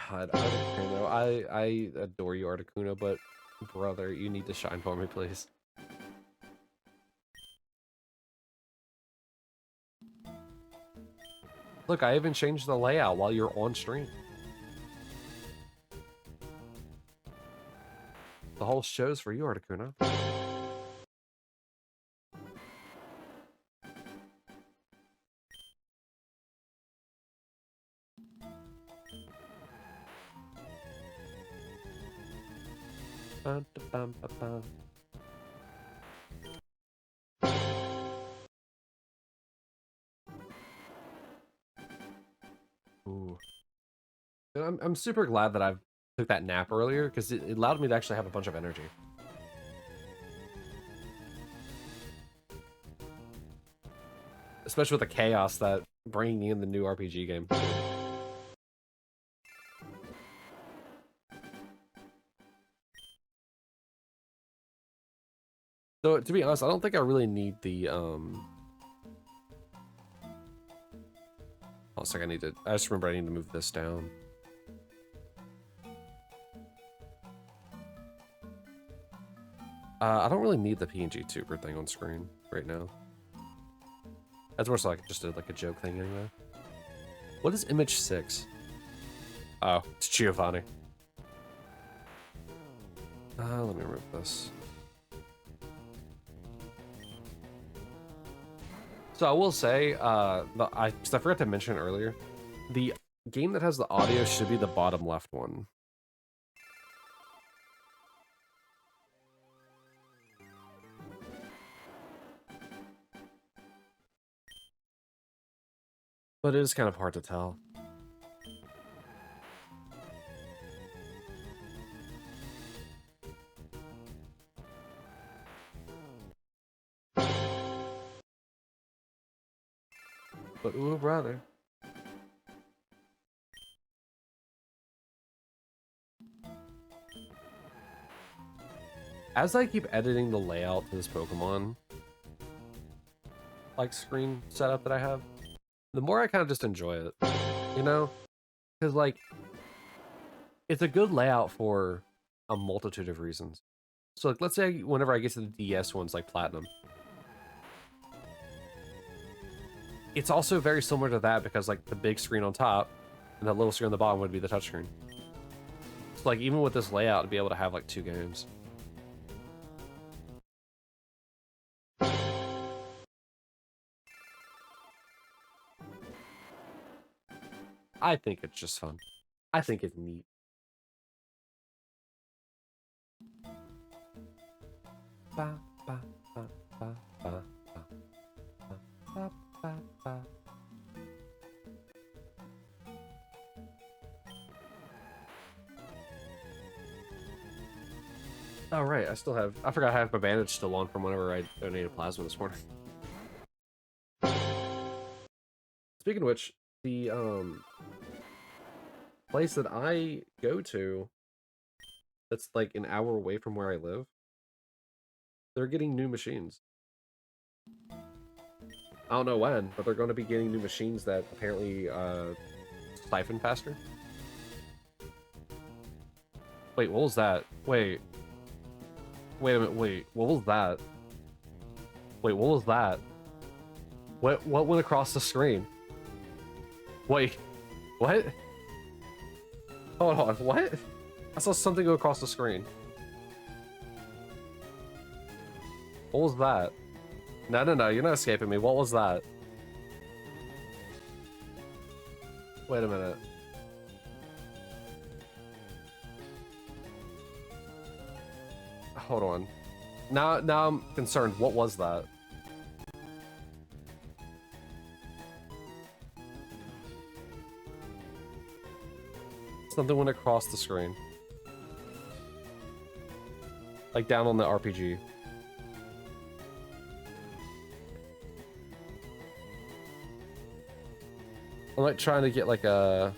God, Articuno. I adore you, Articuno, but brother, you need to shine for me, please. Look, I even changed the layout while you're on stream. The whole show's for you, Articuno. Ooh. I'm super glad that I've took that nap earlier because it allowed me to actually have a bunch of energy. Especially with the chaos that bringing in the new RPG game. So to be honest, I don't think I really need the Oh, it's like I just remember I need to move this down. I don't really need the PNG tuber thing on screen right now. That's more so like just like a joke thing anyway. What is image 6? Oh, it's Giovanni. Let me remove this. So I will say, I forgot to mention earlier, the game that has the audio should be the bottom left one. But it is kind of hard to tell. But ooh, brother. As I keep editing the layout to this Pokemon, like, screen setup that I have, the more I kind of just enjoy it, you know? Because, like, it's a good layout for a multitude of reasons. So, like, let's say whenever I get to the DS ones, like Platinum, it's also very similar to that because, like, the big screen on top and that little screen on the bottom would be the touchscreen. So, like, even with this layout, to be able to have, like, 2 games. I think it's just fun. I think it's neat. Ba, ba, ba, ba, ba, ba, ba, ba. still have... I forgot I have my bandage still on from whenever I donated plasma this morning. Speaking of which, the place that I go to that's like an hour away from where I live, they're getting new machines. I don't know when, but they're going to be getting new machines that apparently siphon faster. Wait, what was that? Wait a minute, wait, what was that? Wait, what was that? What went across the screen? Wait, what? Hold on, what? I saw something go across the screen. What was that? No, you're not escaping me. What was that? Wait a minute. Hold on. Now I'm concerned. What was that? Something went across the screen. Like down on the RPG. I'm like trying to get like a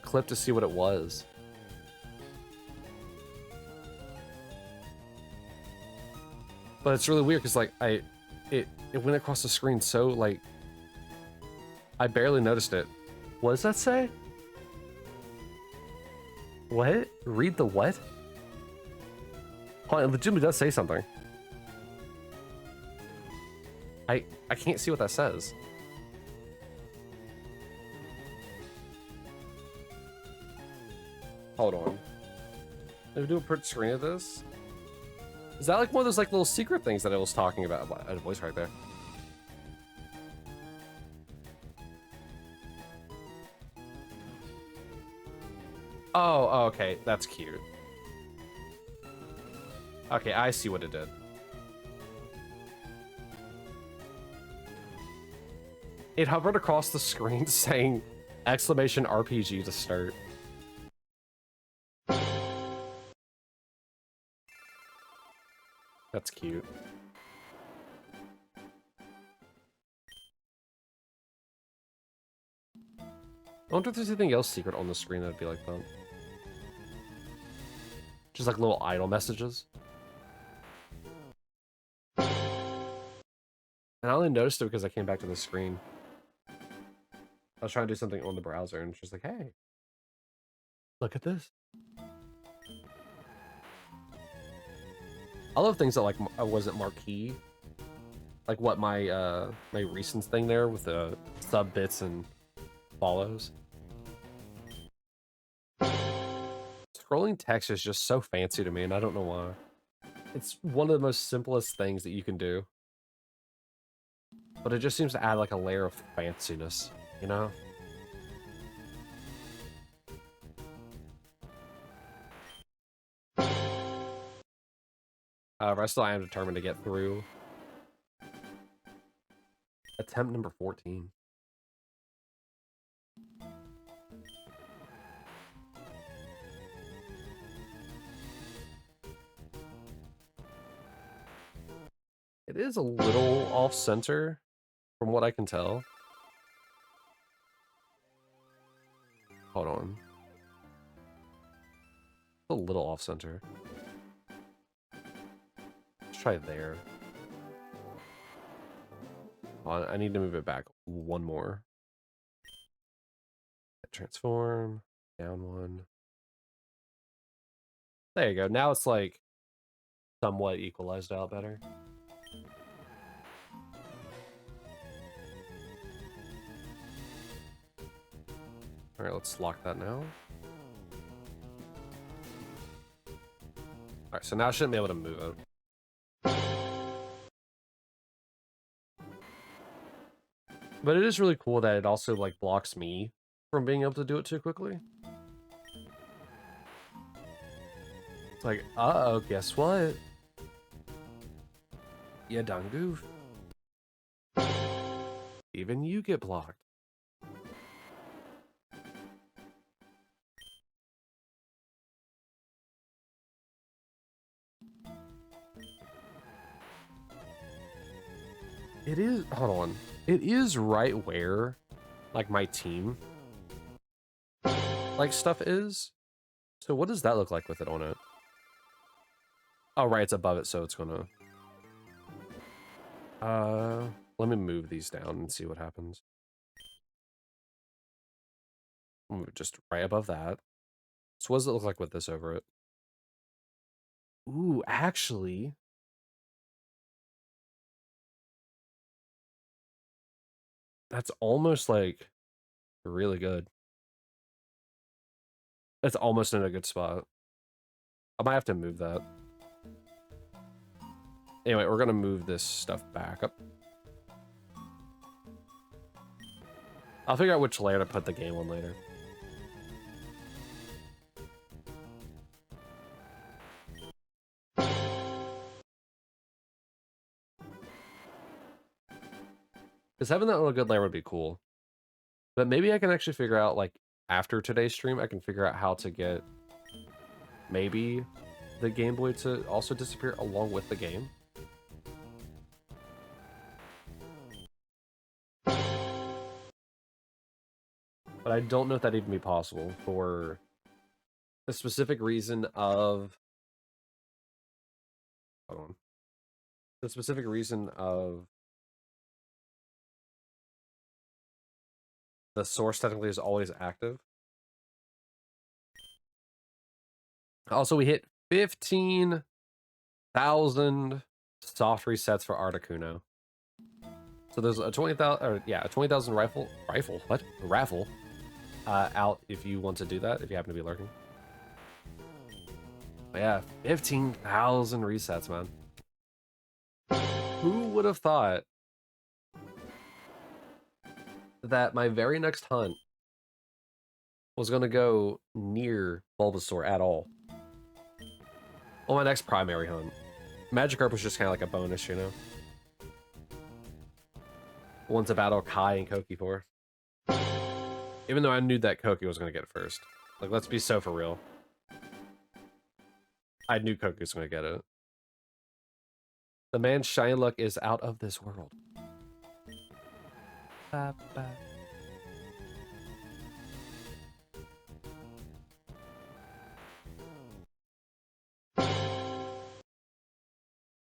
clip to see what it was. But it's really weird because like it went across the screen so like I barely noticed it. What does that say? What? Read the what? Hold on, it legitimately does say something. I can't see what that says. Hold on. Let me do a print screen of this. Is that like one of those like little secret things that I was talking about? I had a voice right there. Oh, okay. That's cute. Okay, I see what it did. It hovered across the screen saying exclamation RPG to start. That's cute. I wonder if there's anything else secret on the screen that'd be like that. Just like little idle messages. And I only noticed it because I came back to the screen. I was trying to do something on the browser and it's just like, hey, look at this. I love things that like wasn't marquee. Like what my my recent thing there with the sub bits and follows. Scrolling text is just so fancy to me, and I don't know why. It's one of the most simplest things that you can do. But it just seems to add like a layer of fanciness, you know? However, I am determined to get through attempt number 14. It is a little off-center, from what I can tell. Hold on. A little off-center. Let's try there. Hold on, I need to move it back one more. Transform, down one. There you go. Now it's like somewhat equalized out better. All right, let's lock that now. All right, so now I shouldn't be able to move it. But it is really cool that it also like blocks me from being able to do it too quickly. It's like, uh-oh, guess what? You done goof. Even you get blocked. It is, hold on. It is right where, like, my team, like, stuff is. So what does that look like with it on it? Oh, right, it's above it, so it's gonna... let me move these down and see what happens. Move just right above that. So what does it look like with this over it? Ooh, actually... That's almost, like, really good. It's almost in a good spot. I might have to move that. Anyway, we're gonna move this stuff back up. I'll figure out which layer to put the game on later. Because having that on a good layer would be cool. But maybe I can actually figure out, like, after today's stream, I can figure out how to get maybe the Game Boy to also disappear along with the game. But I don't know if that'd even be possible for the specific reason of... Hold on. The specific reason of the source technically is always active. Also, we hit 15,000 soft resets for Articuno. So there's a 20,000, or yeah, a 20,000 raffle out if you want to do that, if you happen to be lurking. But yeah, 15,000 resets, man. Who would have thought that my very next hunt was going to go near Bulbasaur at all? Well, my next primary hunt. Magikarp was just kind of like a bonus, you know? One to battle Kai and Koki for. Even though I knew that Koki was going to get it first. Like, let's be so for real. I knew Koki was going to get it. The man's shiny luck is out of this world. Ba, ba.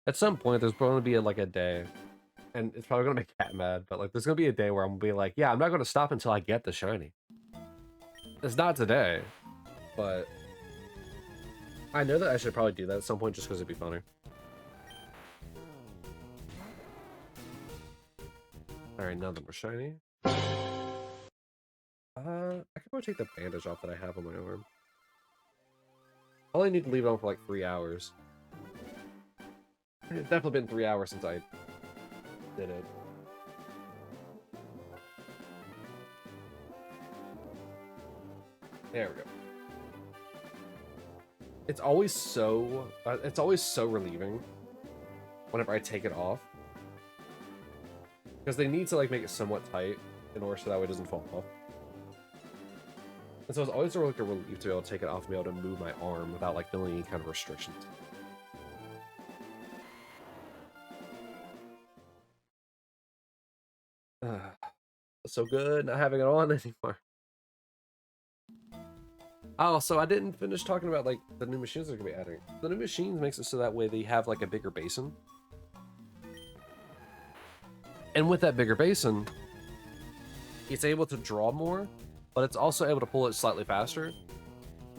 At some point, there's going to be like a day, and it's probably going to make Cat mad, but like there's going to be a day where I'm going to be like, yeah, I'm not going to stop until I get the shiny. It's not today, but I know that I should probably do that at some point just because it'd be funny. Alright, none of them are shiny. I could probably take the bandage off that I have on my arm. I only need to leave it on for like 3 hours. It's definitely been 3 hours since I did it. There we go. It's always so relieving whenever I take it off. Because they need to like make it somewhat tight in order so that way it doesn't fall off. And so it's always like a relief to be able to take it off and be able to move my arm without like feeling any kind of restrictions. So good not having it on anymore. Oh, so I didn't finish talking about like the new machines they're gonna be adding. The new machines makes it so that way they have like a bigger basin. And with that bigger basin, it's able to draw more, but it's also able to pull it slightly faster,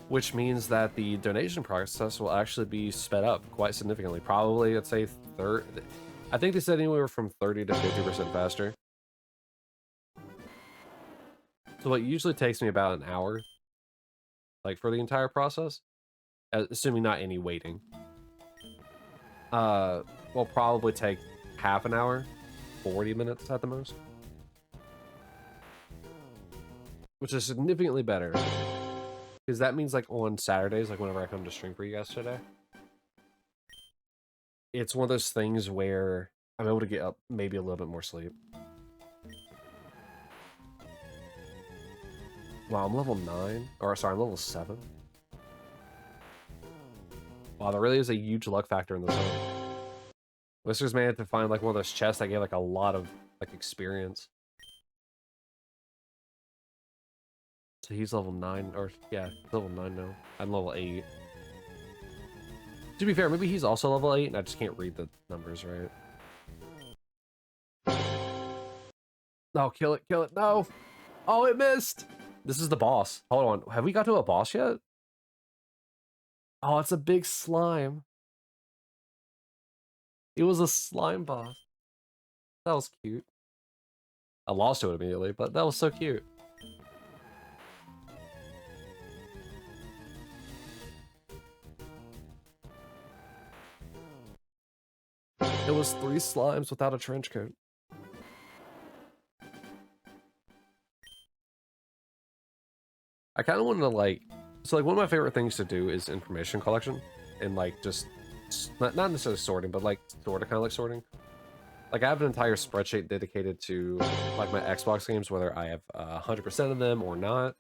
which means that the donation process will actually be sped up quite significantly. Probably, I'd say, I think they said anywhere from 30 to 50% faster. So what usually takes me about an hour, like for the entire process, assuming not any waiting, will probably take half an hour, 40 minutes at the most. Which is significantly better. Because that means like on Saturdays, like whenever I come to stream for you guys today, it's one of those things where I'm able to get up maybe a little bit more sleep. Wow, I'm level 9. Or sorry, I'm level 7. Wow, there really is a huge luck factor in this one. Whiskers managed to find like one of those chests that gave like a lot of like experience. So he's level 9, or yeah, he's level 9 now. I'm level 8. To be fair, maybe he's also level 8 and I just can't read the numbers right. No, kill it, no! Oh, it missed! This is the boss. Hold on, have we got to a boss yet? Oh, it's a big slime. It was a slime boss. That was cute. I lost to it immediately, but that was so cute. It was 3 slimes without a trench coat. I kind of wanted to like, so like one of my favorite things to do is information collection and like just not necessarily sorting, but like sort of kind of like sorting. Like I have an entire spreadsheet dedicated to like my Xbox games, whether I have 100% of them or not,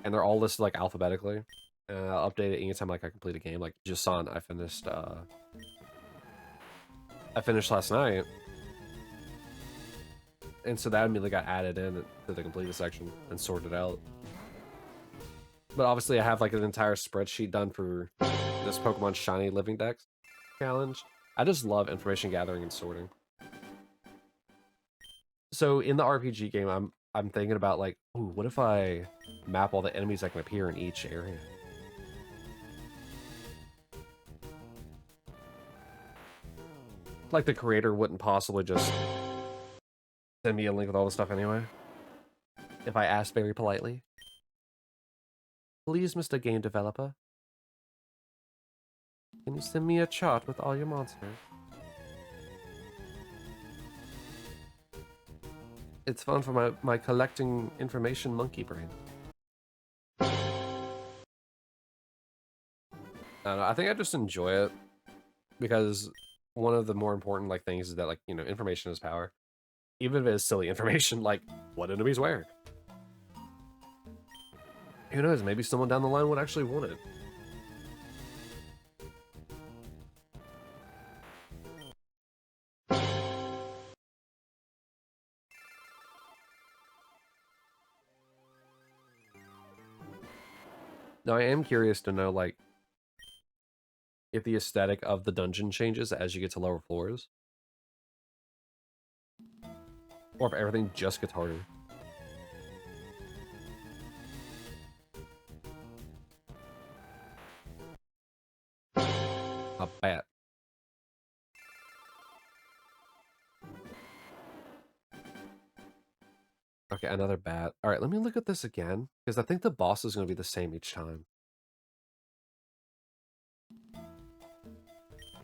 and they're all listed like alphabetically. I'll update it anytime like I complete a game. Like just saw, I finished last night, and so that immediately got added in to the completed section and sorted out. But obviously I have like an entire spreadsheet done for this Pokemon Shiny Living Dex challenge. I just love information gathering and sorting. So in the RPG game, I'm thinking about like, ooh, what if I map all the enemies that can appear in each area? Like the creator wouldn't possibly just send me a link with all the stuff anyway. If I asked very politely. Please, Mr. Game Developer. Can you send me a chart with all your monsters? It's fun for my collecting information monkey brain. I don't know, I think I just enjoy it because one of the more important like things is that like, you know, information is power. Even if it is silly information, like what enemies where. Who knows, maybe someone down the line would actually want it. Now, I am curious to know, like, if the aesthetic of the dungeon changes as you get to lower floors. Or if everything just gets harder. A bat. Okay, another bat. Alright, let me look at this again, because I think the boss is going to be the same each time.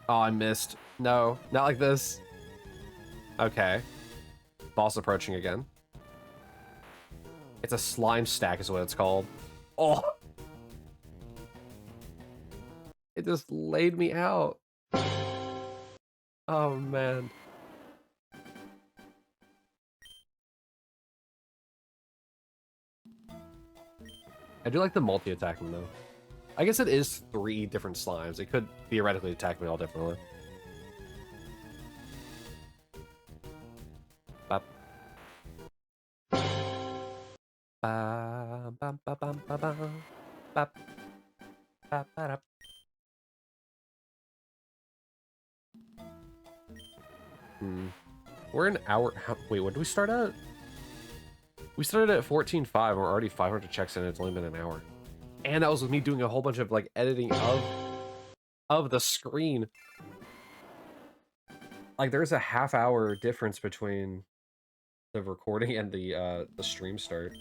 Oh, I missed. No, not like this. Okay. Boss approaching again. It's a slime stack is what it's called. Oh! It just laid me out. Oh, man. I do like the multi-attacking, though. I guess it is 3 different slimes. It could theoretically attack me all differently. Bop. Ba, bum, ba, bum, ba, bum. Bop. Bop, ba, da. We're an hour. Wait, what did we start at? We started at 14.5. We're already 500 checks in. It's only been an hour. And that was with me doing a whole bunch of like editing of the screen. Like there's a half-hour difference between the recording and the stream start.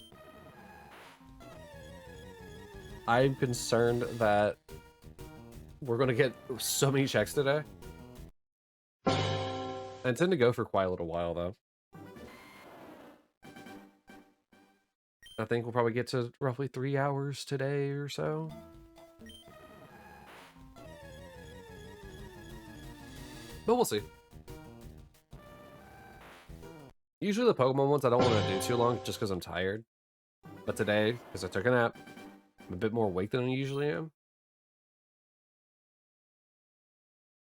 I'm concerned that we're gonna get so many checks today. I intend to go for quite a little while though. I think we'll probably get to roughly 3 hours today or so. But we'll see. Usually the Pokemon ones I don't want to do too long just because I'm tired. But today, because I took a nap, I'm a bit more awake than I usually am.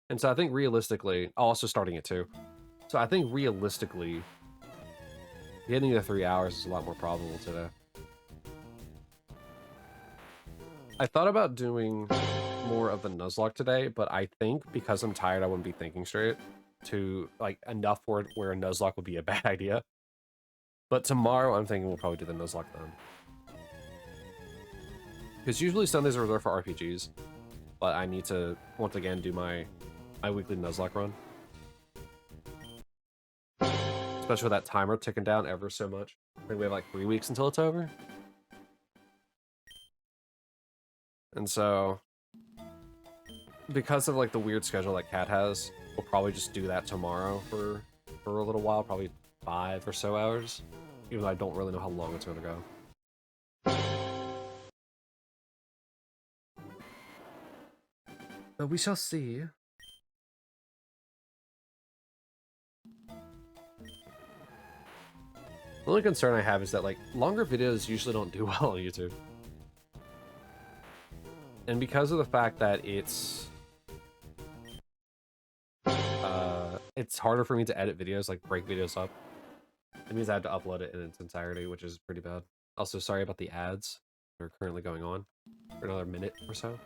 And so I think realistically, also starting at 2. So I think realistically, getting to 3 hours is a lot more probable today. I thought about doing more of the Nuzlocke today, but I think because I'm tired, I wouldn't be thinking straight to like enough for it where a Nuzlocke would be a bad idea. But tomorrow, I'm thinking we'll probably do the Nuzlocke then. Because usually Sundays are reserved for RPGs, but I need to once again do my weekly Nuzlocke run. Especially with that timer ticking down ever so much. I think we have like 3 weeks until it's over. And so, because of like the weird schedule that Cat has, we'll probably just do that tomorrow for a little while, probably 5 or so hours. Even though I don't really know how long it's gonna go. But we shall see. The only concern I have is that like longer videos usually don't do well on YouTube. And because of the fact that it's harder for me to edit videos, like break videos up, it means I have to upload it in its entirety, which is pretty bad. Also, sorry about the ads that are currently going on for another minute or so.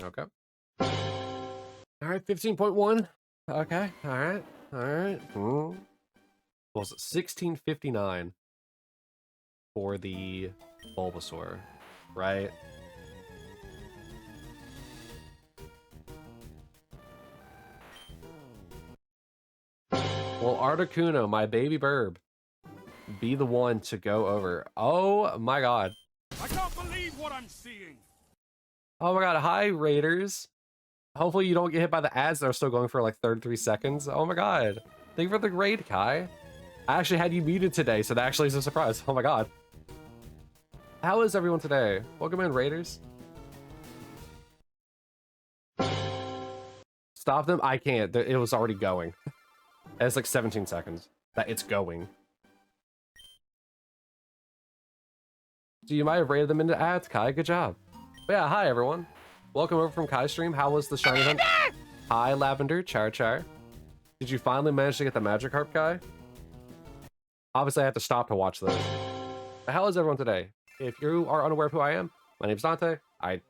Okay. Alright, 15.1. Okay, alright, alright. What was it? 1659 for the Bulbasaur, right? Well, Articuno, my baby burb, be the one to go over. Oh my god. I can't believe what I'm seeing. Oh my god, hi Raiders. Hopefully you don't get hit by the ads that are still going for like 33 seconds. Oh my god. Thank you for the raid, Kai. I actually had you muted today, so that actually is a surprise. Oh my god. How is everyone today? Welcome in, Raiders. Stop them? I can't. It was already going. It's like 17 seconds that it's going. So you might have rated them into ads, Kai. Good job. But yeah, hi everyone. Welcome over from Kai's stream. How was the shiny hunt? Hi, Lavender, Char. Did you finally manage to get the Magikarp guy? Obviously, I have to stop to watch those. But how is everyone today? If you are unaware of who I am, my name's Dante. I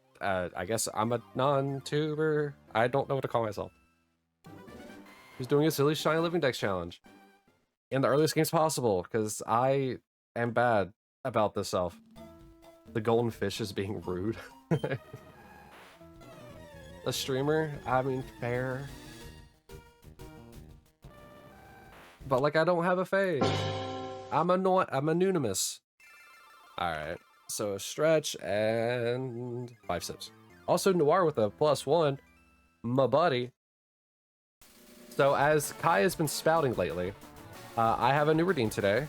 guess I'm a non-tuber. I don't know what to call myself. Who's doing a silly Shiny Living Dex challenge in the earliest games possible, because I am bad about this self. The golden fish is being rude. A streamer? I mean, fair. But like, I don't have a face. I'm anonymous. Alright, so stretch and 5 sips. Also Noir with a +1, my buddy. So as Kai has been spouting lately, I have a new redeem today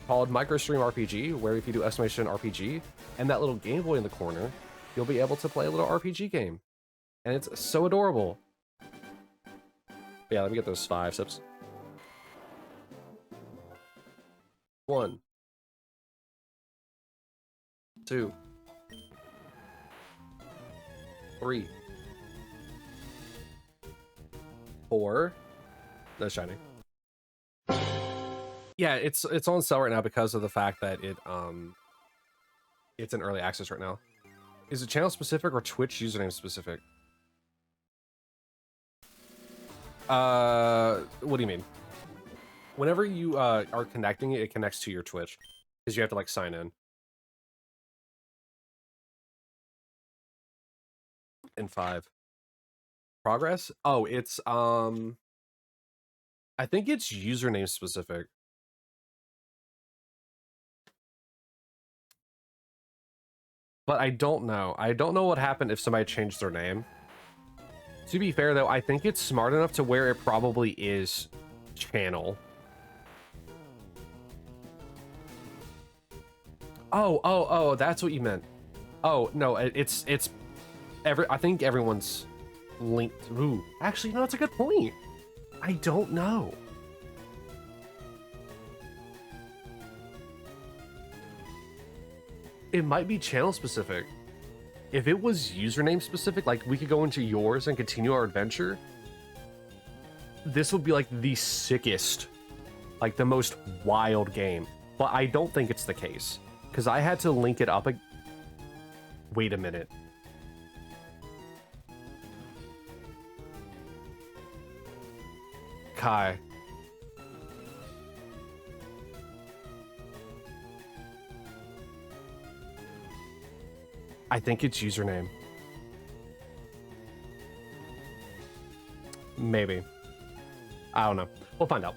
called MicroStream RPG, where if you do exclamation RPG and that little Game Boy in the corner, you'll be able to play a little RPG game. And it's so adorable. Yeah, let me get those 5 sips. 1, 2, 3, 4. No shiny. Yeah, it's on sale right now because of the fact that it's in early access right now. Is it channel specific or Twitch username specific? What do you mean? Whenever you are connecting it, it connects to your Twitch because you have to like sign in. In 5. Progress? Oh, it's I think it's username specific. But I don't know. I don't know what happened if somebody changed their name. To be fair though, I think it's smart enough to where it probably is channel. Oh, that's what you meant. Oh, no, it's I think everyone's linked. Ooh, actually, no, that's a good point. I don't know. It might be channel specific. If it was username specific, like we could go into yours and continue our adventure, this would be like the sickest, like the most wild game. But I don't think it's the case because I had to link it up. Wait a minute. Kai. I think it's username. Maybe. I don't know. We'll find out.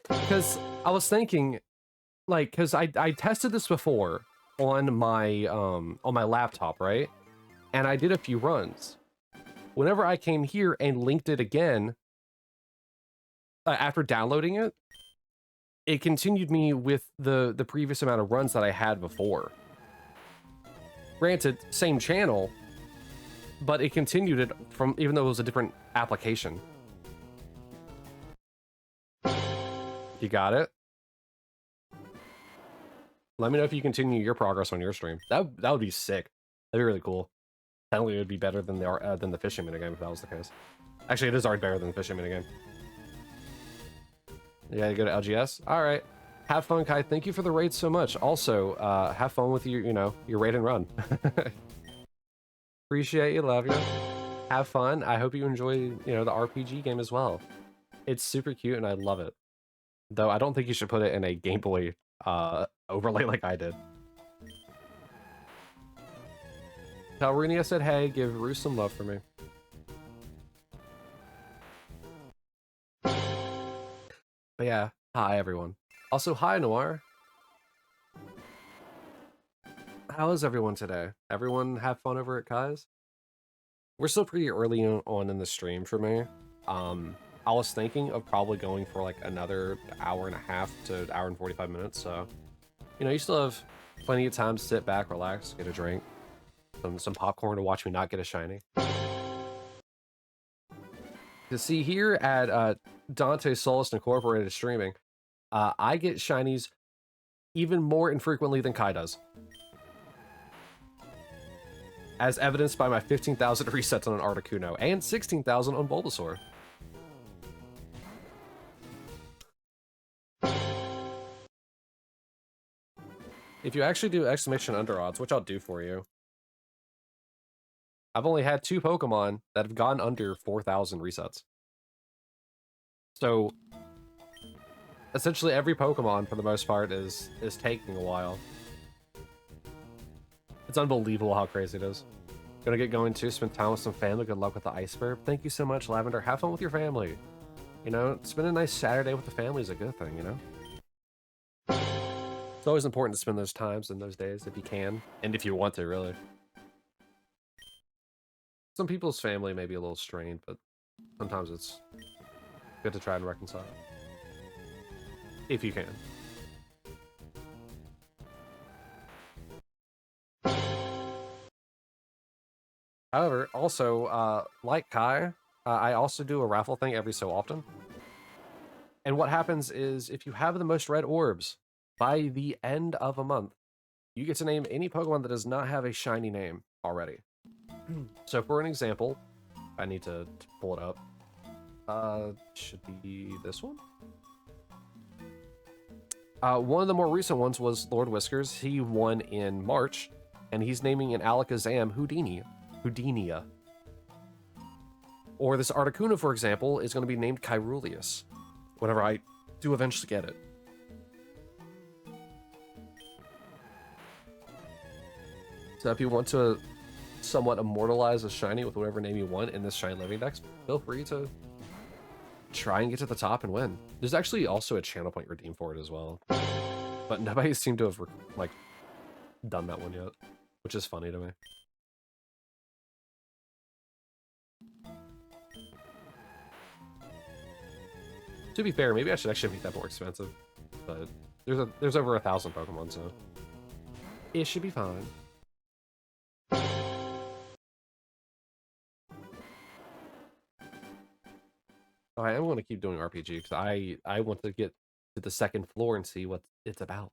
Because I was thinking, like, because I tested this before on my laptop, right? And I did a few runs. Whenever I came here and linked it again, after downloading it, it continued me with the previous amount of runs that I had before. Granted, same channel, but it continued it from, even though it was a different application. You got it? Let me know if you continue your progress on your stream. That would be sick. That'd be really cool. I think it would be better than the fishing minigame if that was the case. Actually, it is already better than the fishing minigame. Yeah, you go to LGS? Alright. Have fun, Kai. Thank you for the raid so much. Also, have fun with your raid and run. Appreciate you, love you. Have fun. I hope you enjoy, the RPG game as well. It's super cute and I love it. Though I don't think you should put it in a Game Boy overlay like I did. Talrinia said, hey, give Roo some love for me. But yeah, hi everyone. Also, hi Noir. How is everyone today? Everyone have fun over at Kai's? We're still pretty early on in the stream for me. I was thinking of probably going for like another hour and a half to an hour and 45 minutes, so you still have plenty of time to sit back, relax, get a drink, some popcorn to watch me not get a shiny. To see here at Dante Solace Incorporated streaming, I get shinies even more infrequently than Kai does. As evidenced by my 15,000 resets on an Articuno and 16,000 on Bulbasaur. If you actually do exclamation under odds, which I'll do for you, I've only had 2 Pokemon that have gone under 4,000 resets. So, essentially every Pokemon, for the most part, is taking a while. It's unbelievable how crazy it is. Gonna get going too, spend time with some family. Good luck with the ice bear. Thank you so much, Lavender. Have fun with your family. Spend a nice Saturday with the family is a good thing, It's always important to spend those times and those days if you can, and if you want to, really. Some people's family may be a little strained, but sometimes it's good to try and reconcile. If you can. However, also, like Kai, I also do a raffle thing every so often. And what happens is, if you have the most red orbs, by the end of a month, you get to name any Pokemon that does not have a shiny name already. So for an example, I need to pull it up. Should be this one? One of the more recent ones was Lord Whiskers. He won in March, and he's naming an Alakazam Houdinia. Or this Articuno, for example, is going to be named Kyrulius, whenever I do eventually get it. So if you want to somewhat immortalize a shiny with whatever name you want in this Shiny Living Dex, feel free to try and get to the top and win. There's actually also a channel point redeem for it as well. But nobody seemed to have, done that one yet, which is funny to me. To be fair, maybe I should actually make that more expensive. But there's over 1,000 Pokemon, so it should be fine. Oh, I am going to keep doing RPG because I want to get to the second floor and see what it's about.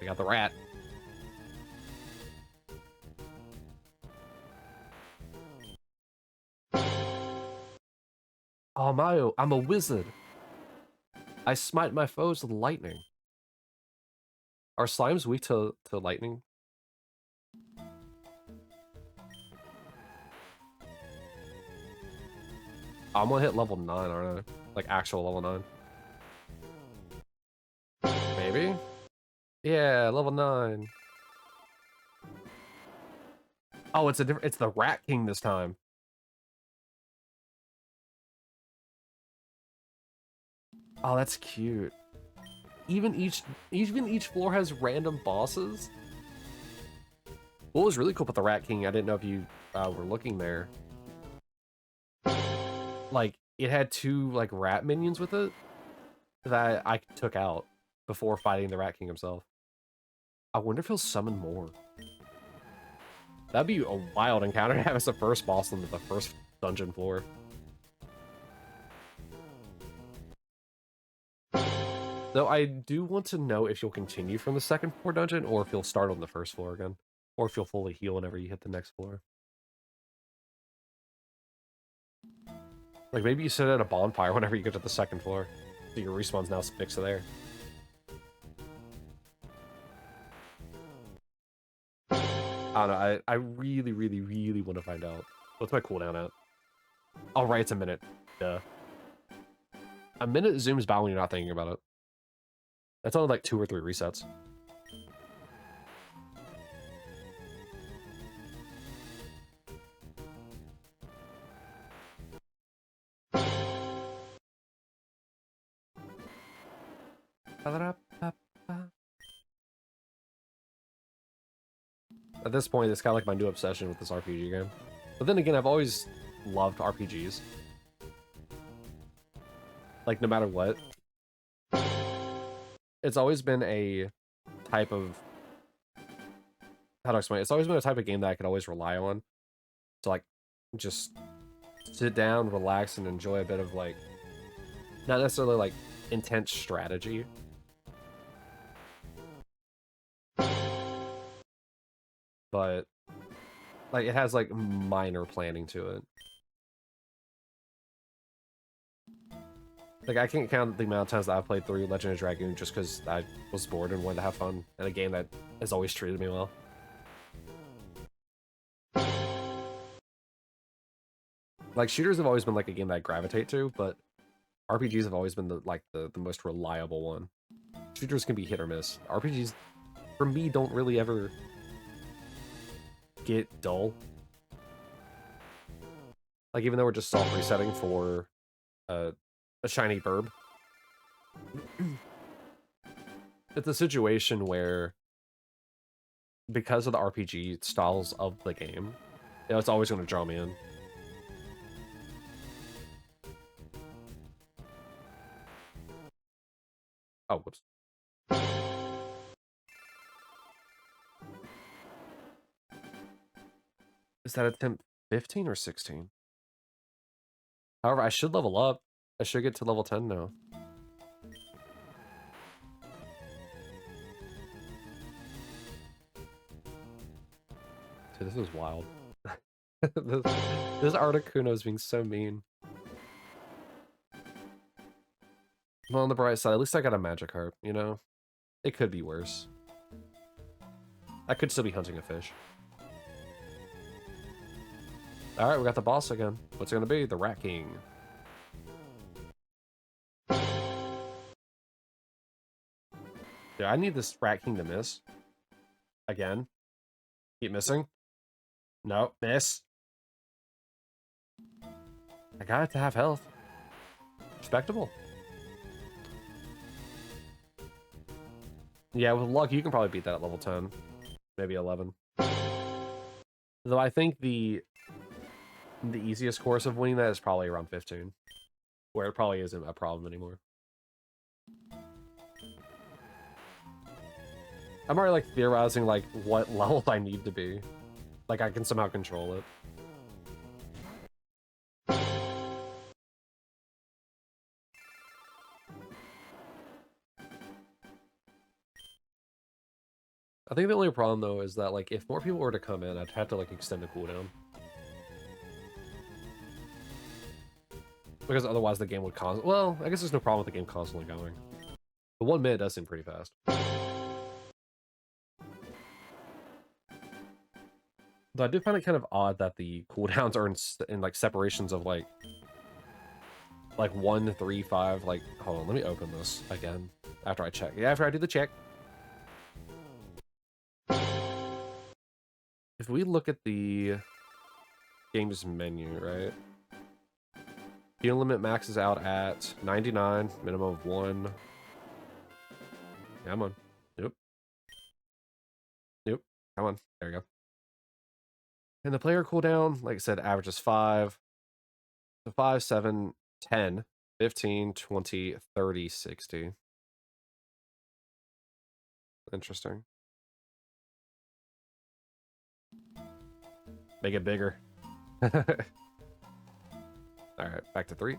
We got the rat. Oh, Mario, I'm a wizard. I smite my foes with lightning. Are slimes weak to lightning? I'm gonna hit level 9, aren't I? Like actual level 9. Maybe? Yeah, level 9. Oh, it's the Rat King this time. Oh, that's cute. Even each floor has random bosses. What was really cool about the Rat King, I didn't know if you were looking there. Like, it had 2 like rat minions with it that I took out before fighting the Rat King himself. I wonder if he'll summon more. That'd be a wild encounter to have as the first boss on the first dungeon floor. Though I do want to know if you'll continue from the second floor dungeon, or if you'll start on the first floor again. Or if you'll fully heal whenever you hit the next floor. Like, maybe you sit at a bonfire whenever you get to the second floor. So your respawn's now fixed there. I don't know, I really, really, really want to find out. What's my cooldown at? Oh, right, it's a minute. Duh. A minute zooms by when you're not thinking about it. That's only like 2 or 3 resets. At this point, it's kind of like my new obsession with this RPG game. But then again, I've always loved RPGs. Like, no matter what. It's always been a type of... How to explain it? It's always been a type of game that I could always rely on. To, like, just sit down, relax, and enjoy a bit of, like... Not necessarily, like, intense strategy. But, like, it has, like, minor planning to it. Like, I can't count the amount of times that I've played through Legend of Dragoon just because I was bored and wanted to have fun in a game that has always treated me well. Like, shooters have always been, like, a game that I gravitate to, but RPGs have always been, the most reliable one. Shooters can be hit or miss. RPGs, for me, don't really ever get dull. Like, even though we're just soft resetting for a shiny verb. It's a situation where, because of the RPG styles of the game, you know, it's always going to draw me in. Oh, whoops. Is that attempt 15 or 16? However, I should level up. I should get to level 10 now. Dude, this is wild. this Articuno is being so mean. Well, on the bright side, at least I got a magic heart, you know? It could be worse. I could still be hunting a fish. Alright, we got the boss again. What's it gonna be? The Rat King. Yeah, I need this Rat King to miss. Again. Keep missing. No, miss. I got it to have health. Respectable. Yeah, with luck, you can probably beat that at level 10. Maybe 11. Though I think the easiest course of winning that is probably around 15. Where it probably isn't a problem anymore. I'm already, like, theorizing, like, what level I need to be. Like, I can somehow control it. I think the only problem though is that like if more people were to come in, I'd have to like extend the cooldown. Because otherwise the game would well, I guess there's no problem with the game constantly going. But 1 minute does seem pretty fast. Though I do find it kind of odd that the cooldowns are in like separations of like 1, 3, 5. Like, hold on, let me open this again after I check. Yeah, after I do the check. If we look at the game's menu, right? Heal limit maxes out at 99, minimum of 1. Come on. Nope. Nope. Come on. There you go. And the player cooldown, like I said, averages 5. So 5, 7, 10, 15, 20, 30, 60. Interesting. Make it bigger. Alright, back to 3.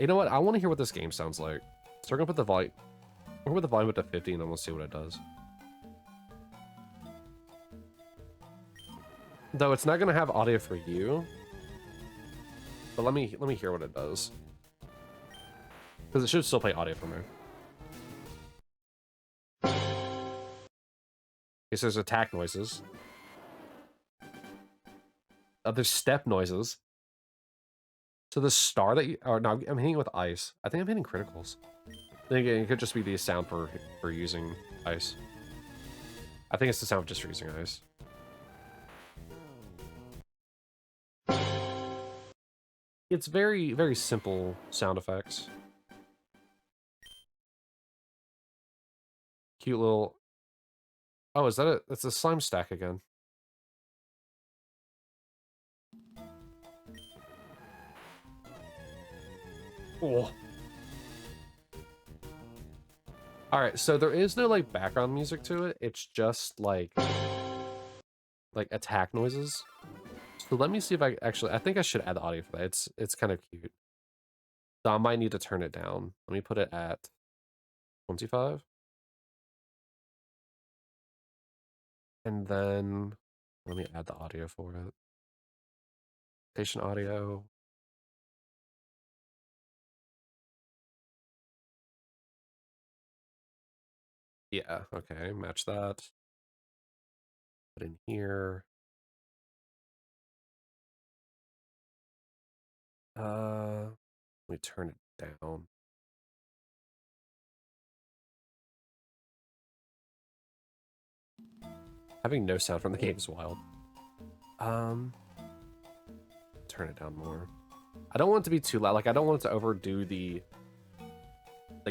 You know what? I want to hear what this game sounds like. So we're gonna put the volume. We're gonna put the volume up to 50 and then we'll see what it does. Though it's not gonna have audio for you. But let me hear what it does. Because it should still play audio for me. Okay, so there's attack noises. There's step noises. So the star that you... Oh, no, I'm hitting with ice. I think I'm hitting criticals. Then again, it could just be the sound for using ice. I think it's the sound just for using ice. It's very, very simple sound effects. Cute little... Oh, is that a... That's a slime stack again. Oh. Alright, so there is no, like, background music to it. It's just, like attack noises. So let me see if I actually... I think I should add the audio for that. It's kind of cute. So I might need to turn it down. Let me put it at 25. And then... Let me add the audio for it. Station audio. Yeah, okay, match that. Put in here. Let me turn it down. Having no sound from the game is wild. Turn it down more. I don't want it to be too loud. Like, I don't want it to overdo the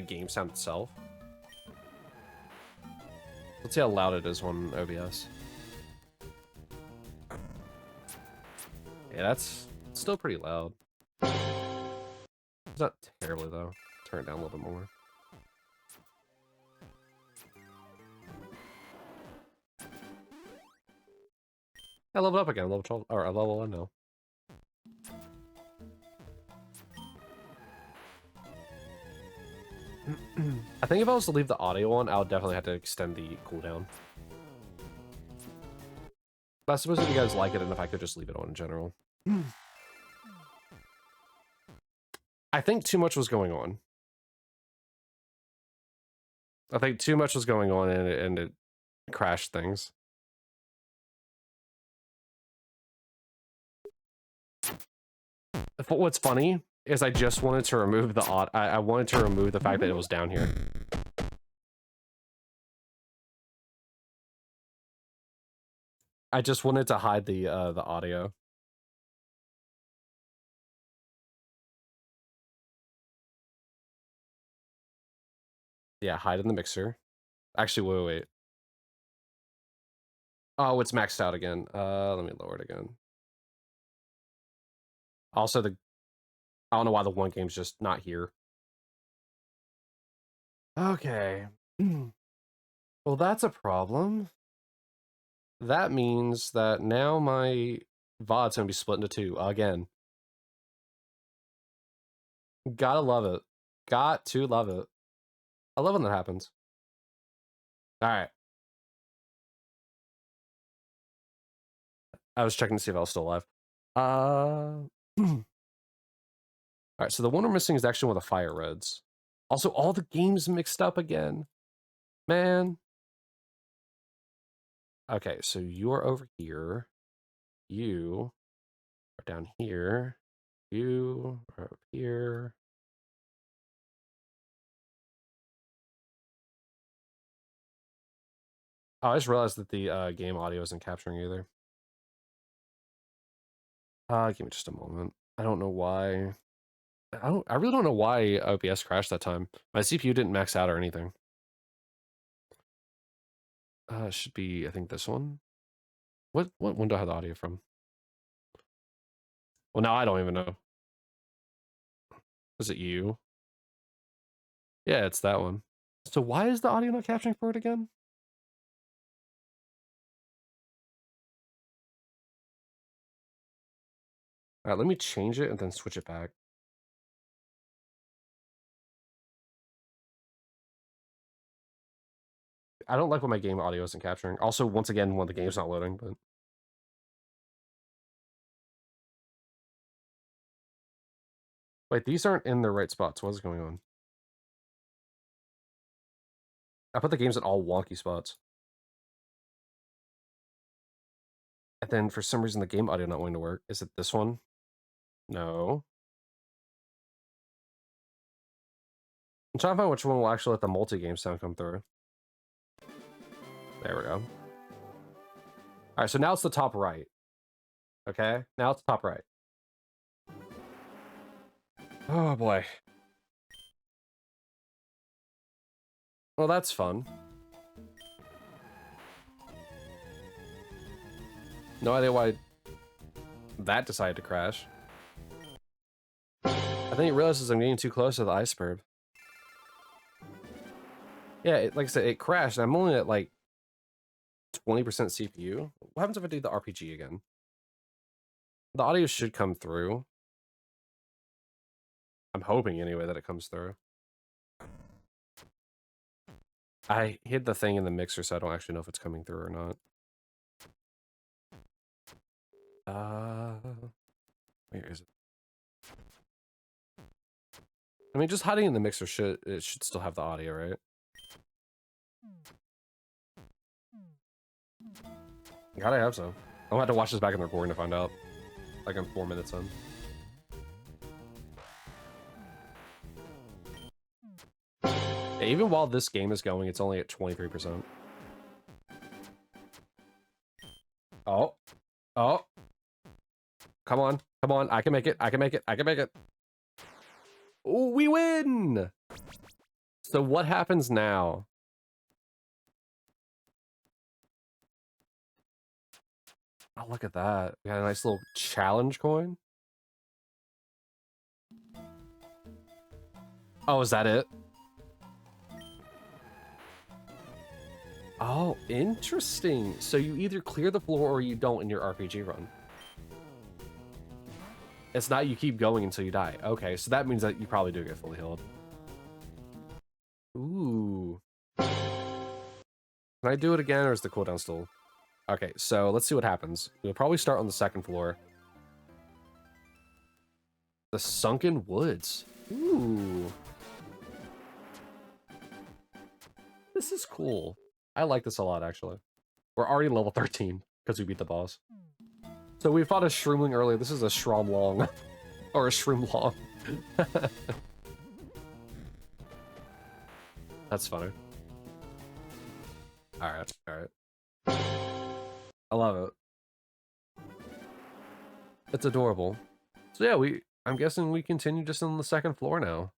game sound itself. Let's see how loud it is on OBS. Yeah, that's still pretty loud. It's not terribly, though. Turn it down a little bit more. I leveled up again, level 12, or level 1 now. I think if I was to leave the audio on, I would definitely have to extend the cooldown. But I suppose if you guys like it, and if I could just leave it on in general. I think too much was going on. I think too much was going on, and it crashed things. What's funny is I just wanted to remove the I wanted to remove the fact that it was down here. I just wanted to hide the audio. Yeah, hide in the mixer. Actually, wait. Oh, it's maxed out again. Let me lower it again. Also, I don't know why the one game's just not here. Okay. Well, that's a problem. That means that now my VOD's gonna be split into 2 again. Gotta love it. Got to love it. I love when that happens. All right. I was checking to see if I was still alive. All right, so the one we're missing is actually one of the fire reds. Also, all the games mixed up again. Man. Okay, so you're over here. You are down here. You are up here. Oh, I just realized that the game audio isn't capturing either. Give me just a moment. I don't know why. I really don't know why OBS crashed that time. My CPU didn't max out or anything. It should be, I think, this one. What window had the audio from? Well, now I don't even know. Is it you? Yeah, it's that one. So why is the audio not capturing for it again? All right, let me change it and then switch it back. I don't like when my game audio isn't capturing. Also, once again, when the game's not loading, but... Wait, these aren't in the right spots. What is going on? I put the games in all wonky spots. And then for some reason the game audio not wanting to work. Is it this one? No. I'm trying to find which one will actually let the multi-game sound come through. There we go. Alright, so now it's the top right. Okay? Now it's top right. Oh boy. Well, that's fun. No idea why that decided to crash. I think it realizes I'm getting too close to the iceberg. Yeah, like I said, it crashed. I'm only at like 20% CPU. What happens if I do the RPG again? The audio should come through. I'm hoping anyway that it comes through. I hid the thing in the mixer, so I don't actually know if it's coming through or not. Where is it? I mean, just hiding in the mixer should still have the audio, right? Gotta have some. I'll have to watch this back in the recording to find out. Like I'm 4 minutes in. Yeah, even while this game is going, it's only at 23%. Oh. Oh. Come on. Come on. I can make it. I can make it. I can make it. Ooh, we win! So what happens now? Oh, look at that. We got a nice little challenge coin. Oh, is that it? Oh, interesting. So you either clear the floor or you don't in your RPG run. It's not you keep going until you die. Okay, so that means that you probably do get fully healed. Ooh. Can I do it again, or is the cooldown still? Okay, so let's see what happens. We'll probably start on the second floor. The Sunken Woods. Ooh. This is cool. I like this a lot, actually. We're already level 13 because we beat the boss. So we fought a Shroomling earlier. This is a Shroomlong. Or a Shroomlong. That's funny. Alright, alright. I love it. It's adorable. So yeah, I'm guessing we continue just on the second floor now.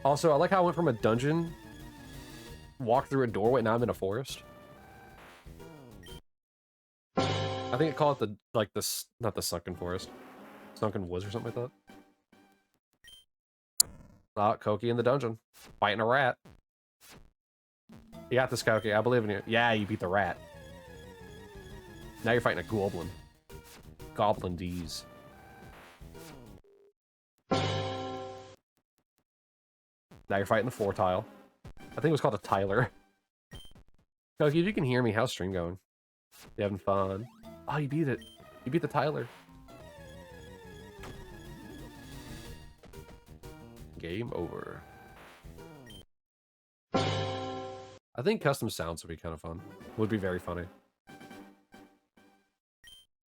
Also, I like how I went from a dungeon, walked through a doorway, now I'm in a forest. I think I call it the, like, this, not the Sunken Forest. Sunken Woods or something like that. Oh, Koki in the dungeon. Fighting a rat. You got this, Koki. I believe in you. Yeah, you beat the rat. Now you're fighting a goblin. Goblin D's. Now you're fighting the 4 tile. I think it was called a Tyler. If you can hear me, how's stream going? You having fun? Oh, you beat it. You beat the Tyler. Game over. I think custom sounds would be kind of fun. Would be very funny.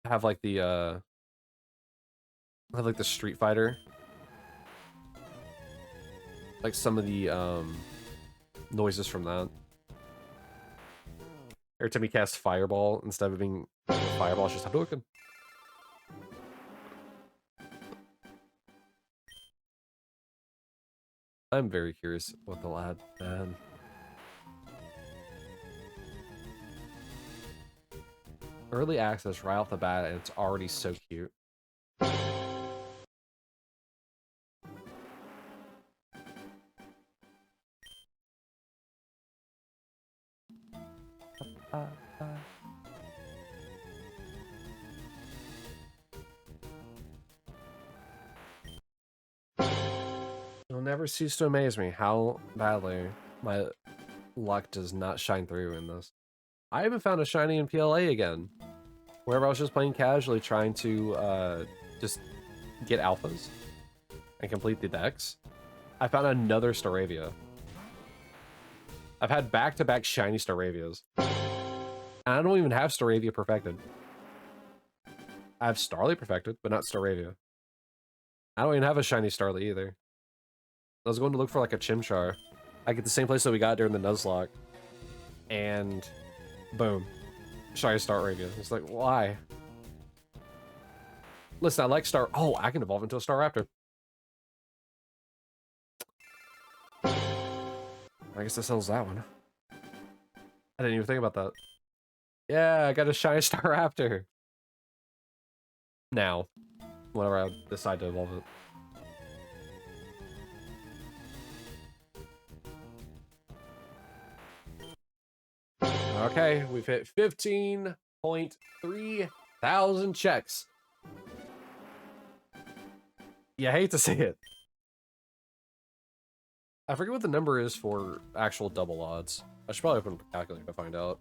Have like the Street Fighter. Like some of the noises from that. Every time you cast Fireball, instead of being Fireball, it's just Hadouken. I'm very curious what they'll add, man. Early access right off the bat, and it's already so cute. You'll never cease to amaze me how badly my luck does not shine through in this. I haven't found a shiny in PLA again. Wherever I was just playing casually, trying to just get alphas and complete the decks, I found another Staravia. I've had back-to-back shiny Staravias. And I don't even have Staravia perfected. I have Starly perfected, but not Staravia. I don't even have a shiny Starly either. I was going to look for like a Chimchar. I get the same place that we got during the Nuzlocke. And boom. Shiny Staravia. It's like, why? Listen, I like Star... Oh, I can evolve into a Staraptor. I guess that settles that one. I didn't even think about that. Yeah, I got a shiny Staraptor. Now, whenever I decide to evolve it. Okay, we've hit 15.3 thousand checks. You hate to see it. I forget what the number is for actual double odds. I should probably open up a calculator to find out.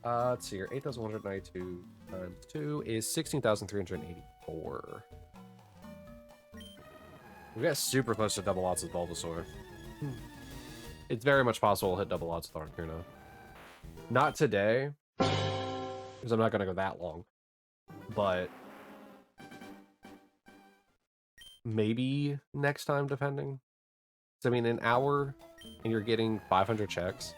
Let's see here. 8,192 times 2 is 16,384. We got super close to double odds with Bulbasaur. It's very much possible we'll hit double odds with Articuno. Not today, because I'm not going to go that long. But maybe next time, depending. So, I mean, an hour and you're getting 500 checks.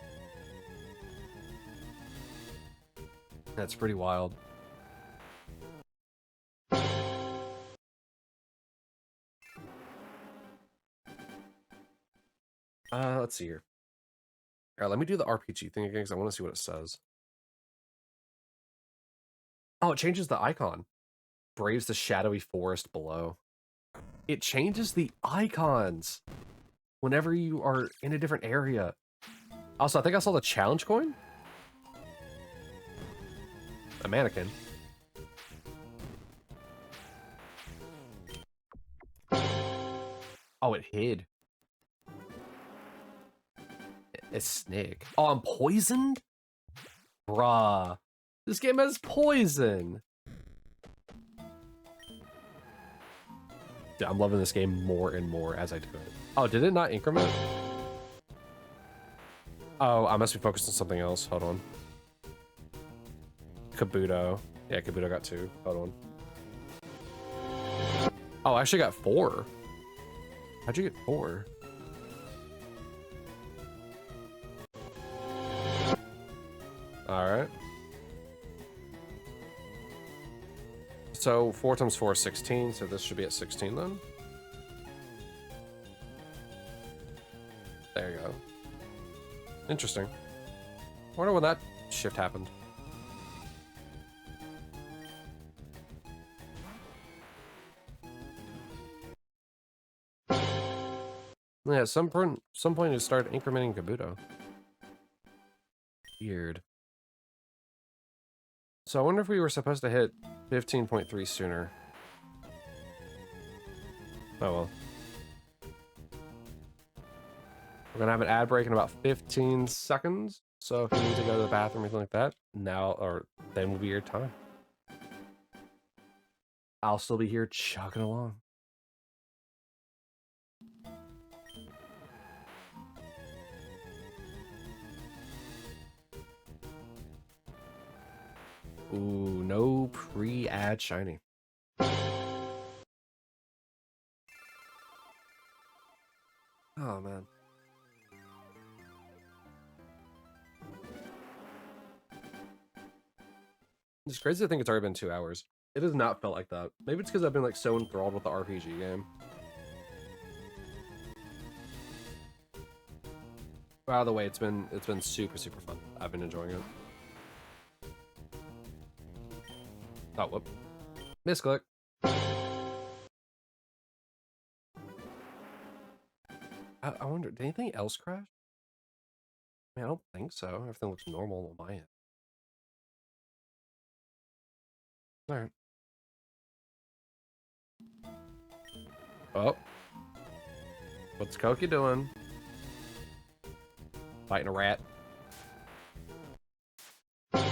That's pretty wild. Let's see here. All right, let me do the RPG thing again because I want to see what it says. Oh, it changes the icon. Braves the shadowy forest below. It changes the icons whenever you are in a different area. Also, I think I saw the challenge coin. A mannequin. Oh, it hid. It's snake. Oh, I'm poisoned? Bruh. This game has poison. Dude, I'm loving this game more and more as I do it. Oh, did it not increment? Oh, I must be focused on something else. Hold on. Kabuto. Yeah, Kabuto got 2. Hold on. Oh, I actually got 4. How'd you get 4? Alright. So 4 times 4 is 16, so this should be at 16 then. There you go. Interesting. Wonder when that shift happened. Yeah, at some point it started incrementing Kabuto. Weird. So I wonder if we were supposed to hit 15.3 sooner. Oh well. We're gonna have an ad break in about 15 seconds. So if you need to go to the bathroom or anything like that, now or then will be your time. I'll still be here chugging along. Ooh, no pre-ad shiny. Oh man. It's crazy to think it's already been 2 hours. It has not felt like that. Maybe it's because I've been like so enthralled with the RPG game. By the way, it's been super fun. I've been enjoying it. Oh, whoop. Misclick. I wonder, did anything else crash? I mean, I don't think so. Everything looks normal on my end. Alright. Oh. What's Koki doing? Fighting a rat. I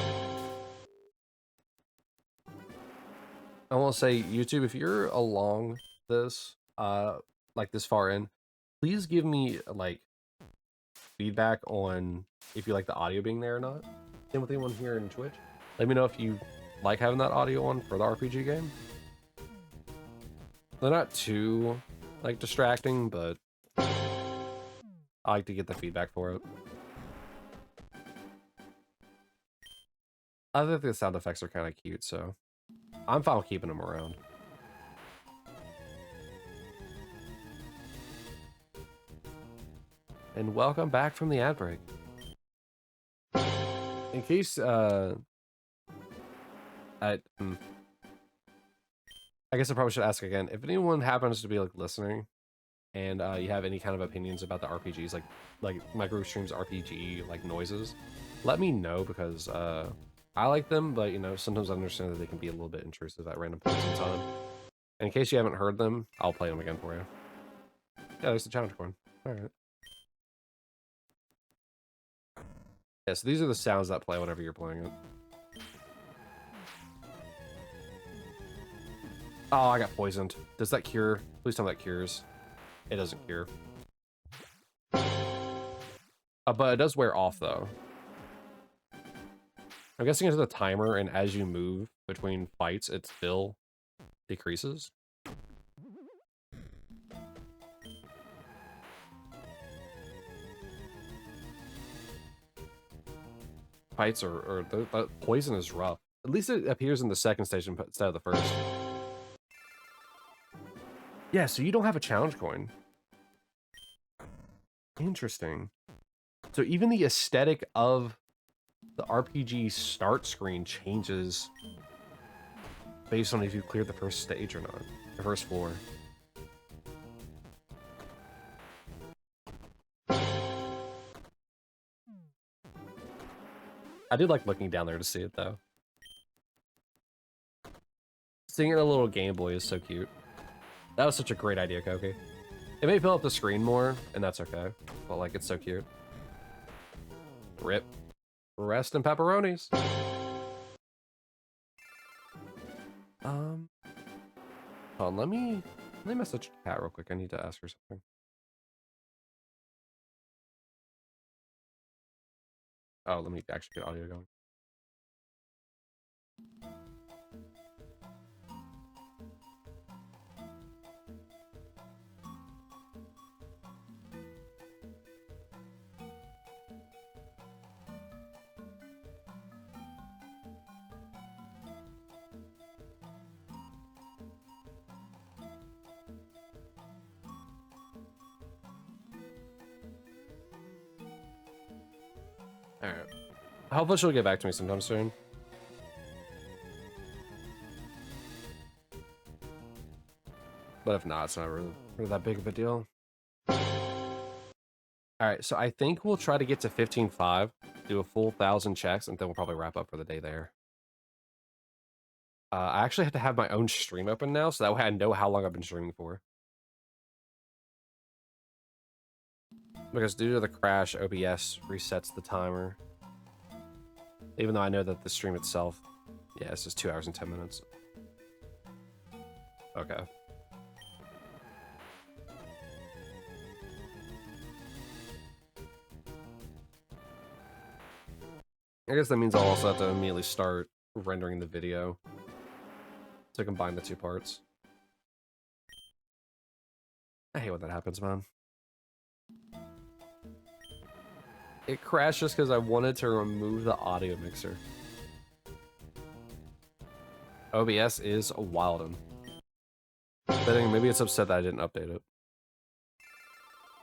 want to say, YouTube, if you're along this, like this far in, please give me, like, feedback on if you like the audio being there or not. Same with anyone here in Twitch. Let me know if you like having that audio on for the RPG game. They're not too, like, distracting, but I like to get the feedback for it. I think the sound effects are kind of cute, so I'm fine with keeping them around. And welcome back from the ad break. In case, I guess I probably should ask again, if anyone happens to be like listening and you have any kind of opinions about the RPGs, like my group streams RPG like noises, let me know, because I like them, but you know, sometimes I understand that they can be a little bit intrusive at random points in time. And in case you haven't heard them, I'll play them again for you. Yeah, there's the challenge coin. Alright. Yeah, so these are the sounds that play whenever you're playing it. Oh, I got poisoned. Does that cure? Please tell me that cures. It doesn't cure. But it does wear off, though. I'm guessing it's the timer, and as you move between fights, it still decreases. Fights or the poison is rough. At least it appears in the second station instead of the first. Yeah, so you don't have a challenge coin. Interesting. So even the aesthetic of the RPG start screen changes based on if you cleared the first stage or not, the first floor. I did like looking down there to see it, though. Seeing it in a little Game Boy is so cute. That was such a great idea, Koki. It may fill up the screen more, and that's okay. But, like, it's so cute. Rip. Rest in pepperonis. Hold on, let me message Kat real quick. I need to ask her something. Oh, let me actually get audio going. Alright. Hopefully she'll get back to me sometime soon. But if not, it's not really that big of a deal. Alright, so I think we'll try to get to 15.5, do a full 1,000 checks, and then we'll probably wrap up for the day there. I actually have to have my own stream open now, so that way I know how long I've been streaming for. Because due to the crash, OBS resets the timer. Even though I know that the stream itself, yeah, this is 2 hours and 10 minutes. Okay. I guess that means I'll also have to immediately start rendering the video to combine the two parts. I hate when that happens, man. It crashed just because I wanted to remove the audio mixer. OBS is wildin'. Maybe it's upset that I didn't update it.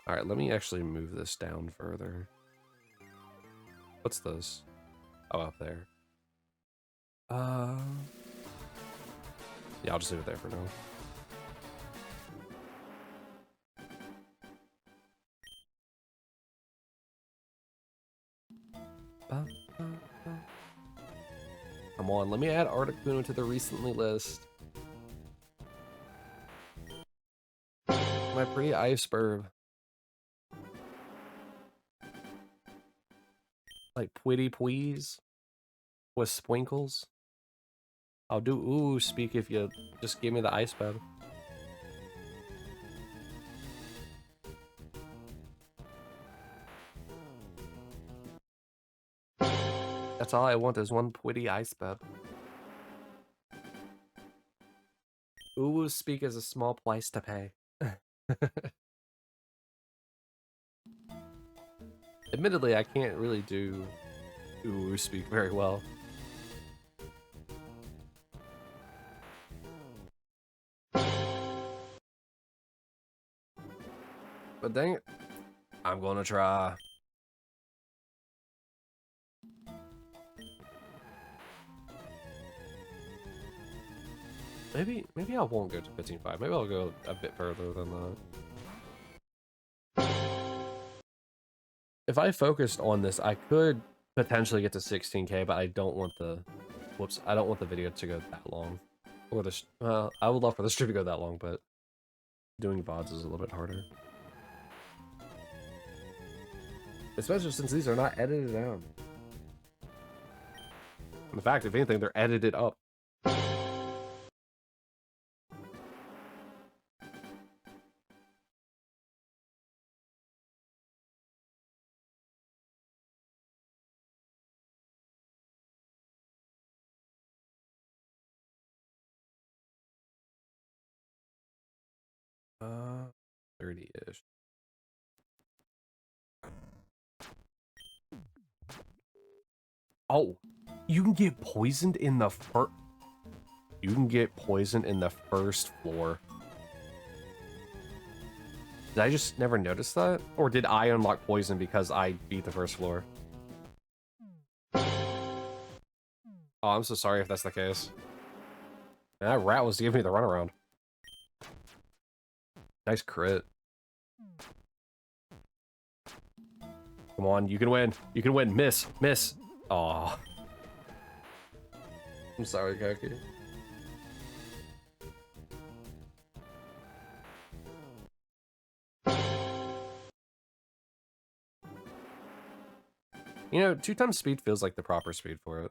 Alright, let me actually move this down further. What's this? Oh, up there. Yeah, I'll just leave it there for now. Come on, let me add Articuno to the recently list. My pretty iceberg. Like Pwitty Please with sprinkles. I'll do ooh speak if you just give me the ice bed. That's all I want is one Pwitty ice bed. Ooh speak is a small price to pay. Admittedly, I can't really do ooh speak very well. But dang it, I'm gonna try. Maybe I won't go to 15.5. Maybe I'll go a bit further than that. If I focused on this, I could potentially get to 16K, but I don't want the... Whoops, I don't want the video to go that long. Or the... Well, I would love for the stream to go that long, but doing VODs is a little bit harder. Especially since these are not edited down. In fact, if anything, they're edited up. Uh, 30-ish. Oh, you can get poisoned in the first... You can get poisoned in the first floor. Did I just never notice that? Or did I unlock poison because I beat the first floor? Oh, I'm so sorry if that's the case. Man, that rat was giving me the runaround. Nice crit. Come on, you can win. You can win. Miss. Miss. Aw. I'm sorry, Koki. You know, 2 times speed feels like the proper speed for it.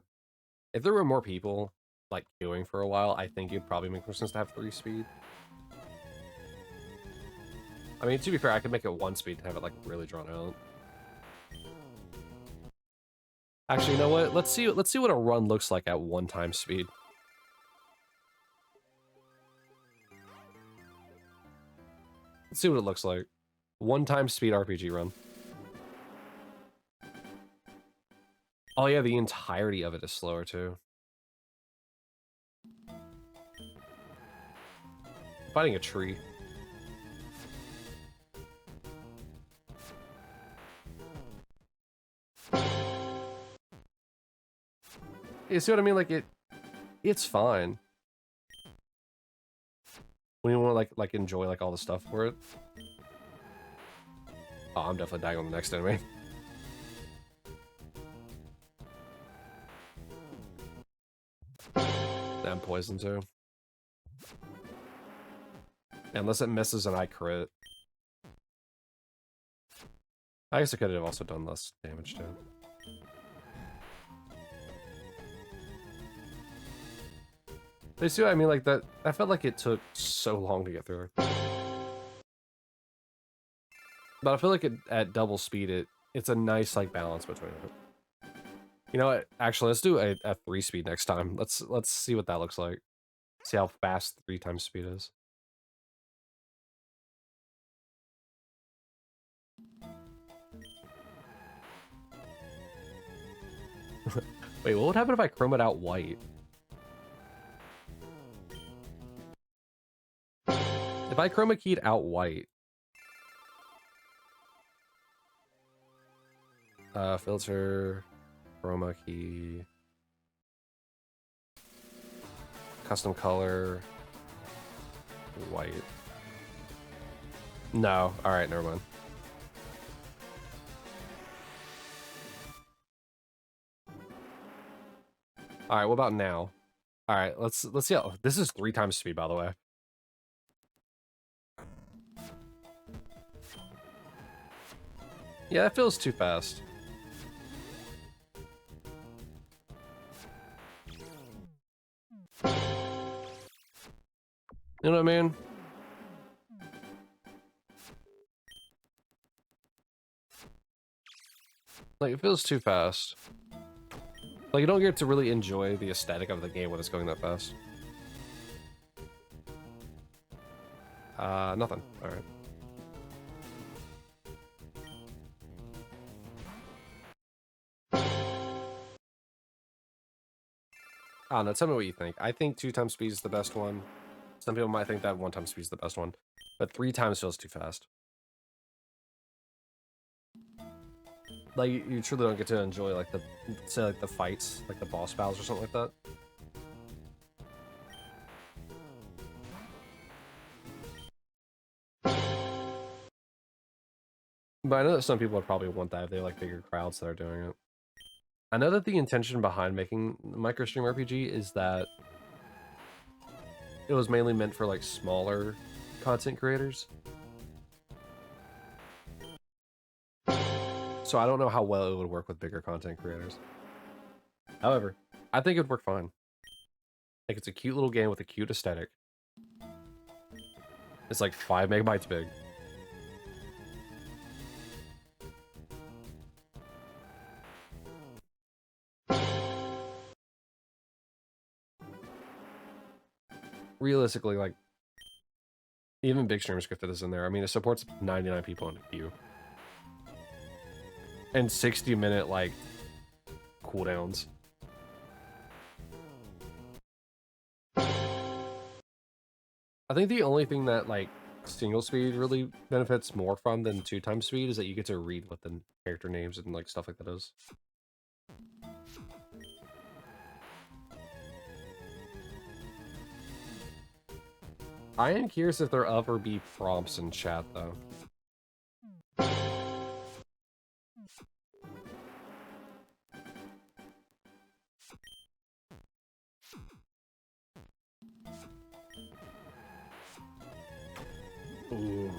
If there were more people, like, queuing for a while, I think it'd probably make more sense to have 3 speed. I mean, to be fair, I could make it 1 speed to have it, like, really drawn out. Actually, you know what? Let's see what a run looks like at 1 time speed. Let's see what it looks like. 1 time speed RPG run. Oh yeah, the entirety of it is slower too. Fighting a tree. You see what I mean? Like it's fine. When you want to like enjoy like all the stuff for it. Oh, I'm definitely dying on the next enemy. I'm poisoned too. Unless it misses and I crit. I guess I could have also done less damage too. But you see what I mean? Like that, I felt like it took so long to get through. But I feel like at double speed, it's a nice like balance between it. You know what? Actually, let's do a 3-speed next time. Let's see what that looks like. See how fast 3 times speed is. Wait, what would happen if I chrome it out white? If I chroma keyed out white, filter, chroma key, custom color, white. No, all right, never mind. All right, what about now? All right, let's see how this is 3 times speed, by the way. Yeah, that feels too fast. You know what I mean? Like, it feels too fast. Like, you don't get to really enjoy the aesthetic of the game when it's going that fast. Nothing. Alright. I don't know, tell me what you think. I think 2 times speed is the best one. Some people might think that 1 time speed is the best one. But 3 times feels too fast. Like, you truly don't get to enjoy, like, say, like, the fights, like the boss battles or something like that. But I know that some people would probably want that if they like bigger crowds that are doing it. I know that the intention behind making microstream RPG is that it was mainly meant for like smaller content creators. So I don't know how well it would work with bigger content creators. However, I think it'd work fine. Like, it's a cute little game with a cute aesthetic. It's like 5 megabytes big. Realistically, like, even big streamers could fit this in there. I mean, it supports 99 people in a queue. And 60-minute, like, cooldowns. I think the only thing that, like, single speed really benefits more from than 2 times speed is that you get to read what the character names and, like, stuff like that is. I am curious if there ever be prompts in chat, though. Ooh.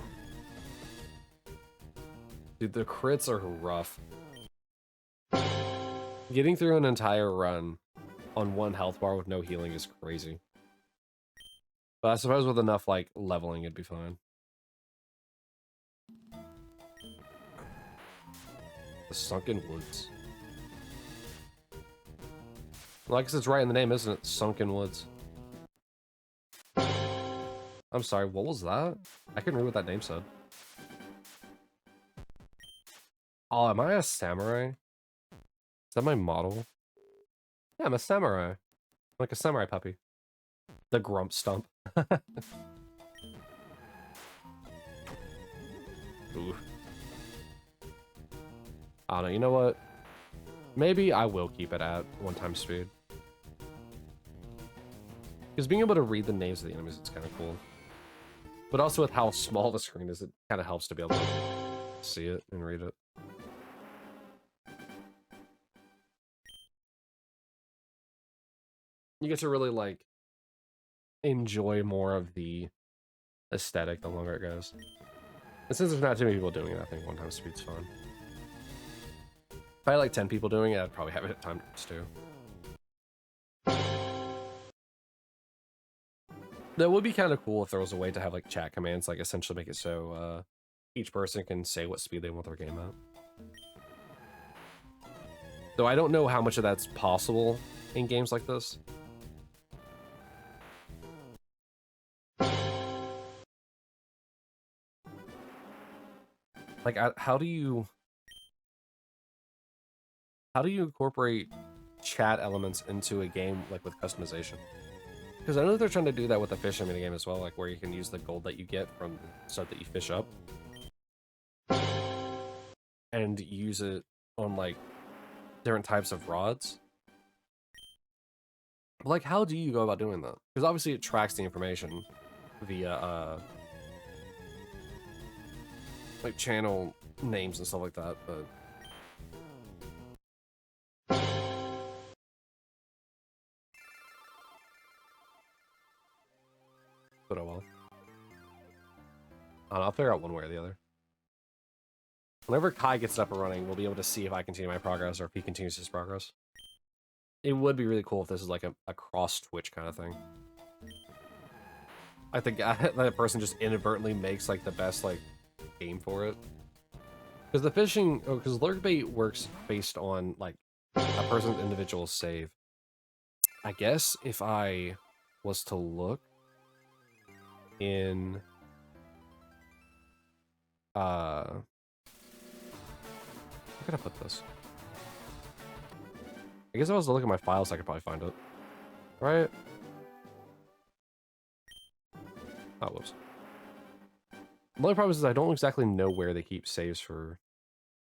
Dude, the crits are rough. Getting through an entire run on 1 health bar with no healing is crazy. But I suppose with enough, like, leveling, it'd be fine. The Sunken Woods. Well, I guess it's right in the name, isn't it? Sunken Woods. I'm sorry, what was that? I couldn't read what that name said. Oh, am I a samurai? Is that my model? Yeah, I'm a samurai. I'm like a samurai puppy. The Grump Stump. Ooh. I don't know, you know what? Maybe I will keep it at 1 time speed. Because being able to read the names of the enemies is kind of cool. But also with how small the screen is, it kind of helps to be able to see it and read it. You get to really, like, enjoy more of the aesthetic the longer it goes. And since there's not too many people doing it, I think 1 time speed's fun. If I had like 10 people doing it, I'd probably have it at times too. That would be kind of cool if there was a way to have like chat commands, like essentially make it so each person can say what speed they want their game at. Though I don't know how much of that's possible in games like this. Like, how do you incorporate chat elements into a game like with customization? Because I know they're trying to do that with the fishing minigame as well, like where you can use the gold that you get from the stuff that you fish up and use it on like different types of rods. Like, how do you go about doing that? Because obviously it tracks the information via like channel names and stuff like that, but oh well. I'll figure out one way or the other. Whenever Kai gets up and running, we'll be able to see if I continue my progress or if he continues his progress. It would be really cool if this is like a cross Twitch kind of thing. I think that person just inadvertently makes like the best like game for it. Because the fishing, because lurkbait works based on like a person's individual save. I guess if I was to look in where can I put this? I guess if I was to look at my files, I could probably find it. Right? Oh, whoops. The only problem is I don't exactly know where they keep saves for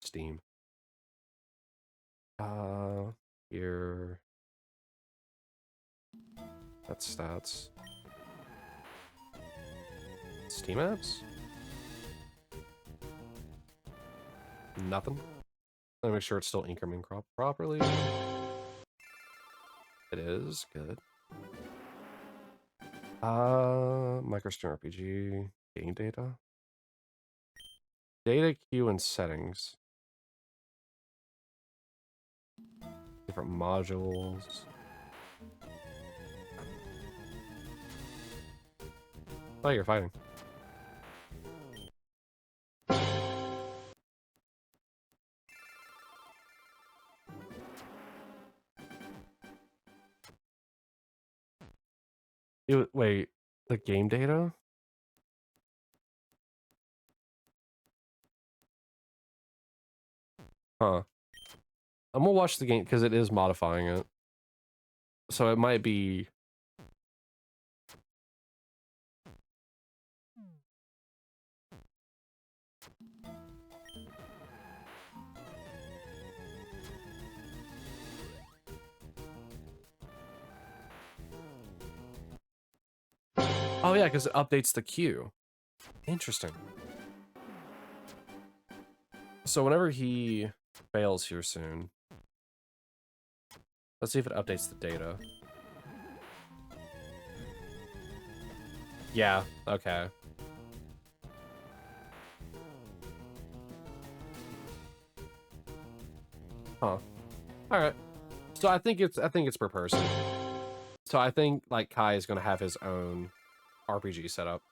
Steam. Here. That's stats. Steam apps? Nothing. Let me make sure it's still incrementing properly. It is good. MicroStream RPG, game data, data queue and settings, different modules. Oh, you're fighting. Wait, the game data? Huh. I'm gonna watch the game because it is modifying it. So it might be... Oh yeah, because it updates the queue. Interesting. So whenever he fails here soon, let's see if it updates the data. Yeah, okay. Huh. Alright. So I think it's per person. So I think like Kai is gonna have his own RPG setup.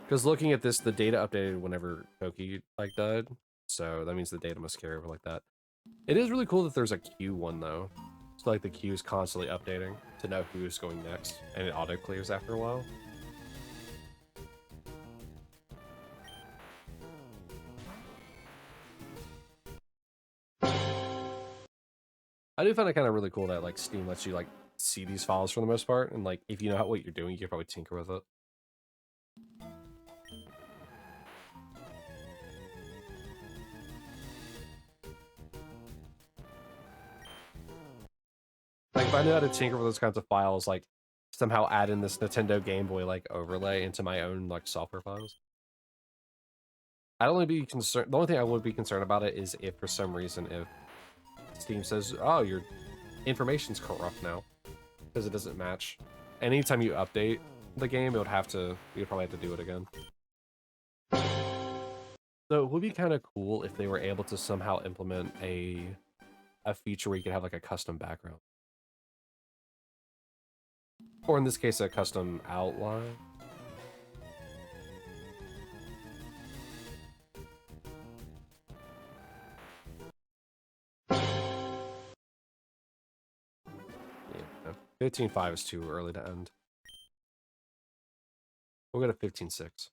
Because looking at this, the data updated whenever Koki like died. So that means the data must carry over like that. It is really cool that there's a queue one though. So like the queue is constantly updating to know who's going next, and it auto clears after a while. I do find it kind of really cool that like Steam lets you like see these files for the most part, and like if you know what you're doing, you can probably tinker with it. Like if I knew how to tinker with those kinds of files, like somehow add in this Nintendo Game Boy like overlay into my own like software files. I'd only be concerned. The only thing I would be concerned about it is if for some reason if Steam says, "Oh, your information's corrupt now," because it doesn't match. Anytime you update the game, you'd probably have to do it again. So it would be kind of cool if they were able to somehow implement a feature where you could have like a custom background. Or in this case, a custom outline. Yeah, 15.5 is too early to end. We'll go to 15.6.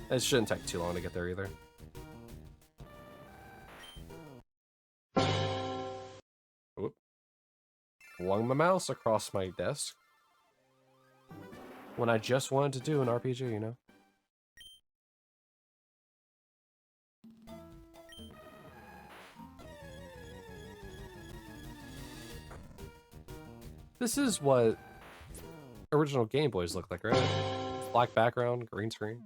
It shouldn't take too long to get there either. Whoop. Flung my mouse across my desk. When I just wanted to do an RPG, you know? This is what original Game Boys look like, right? Black background, green screen.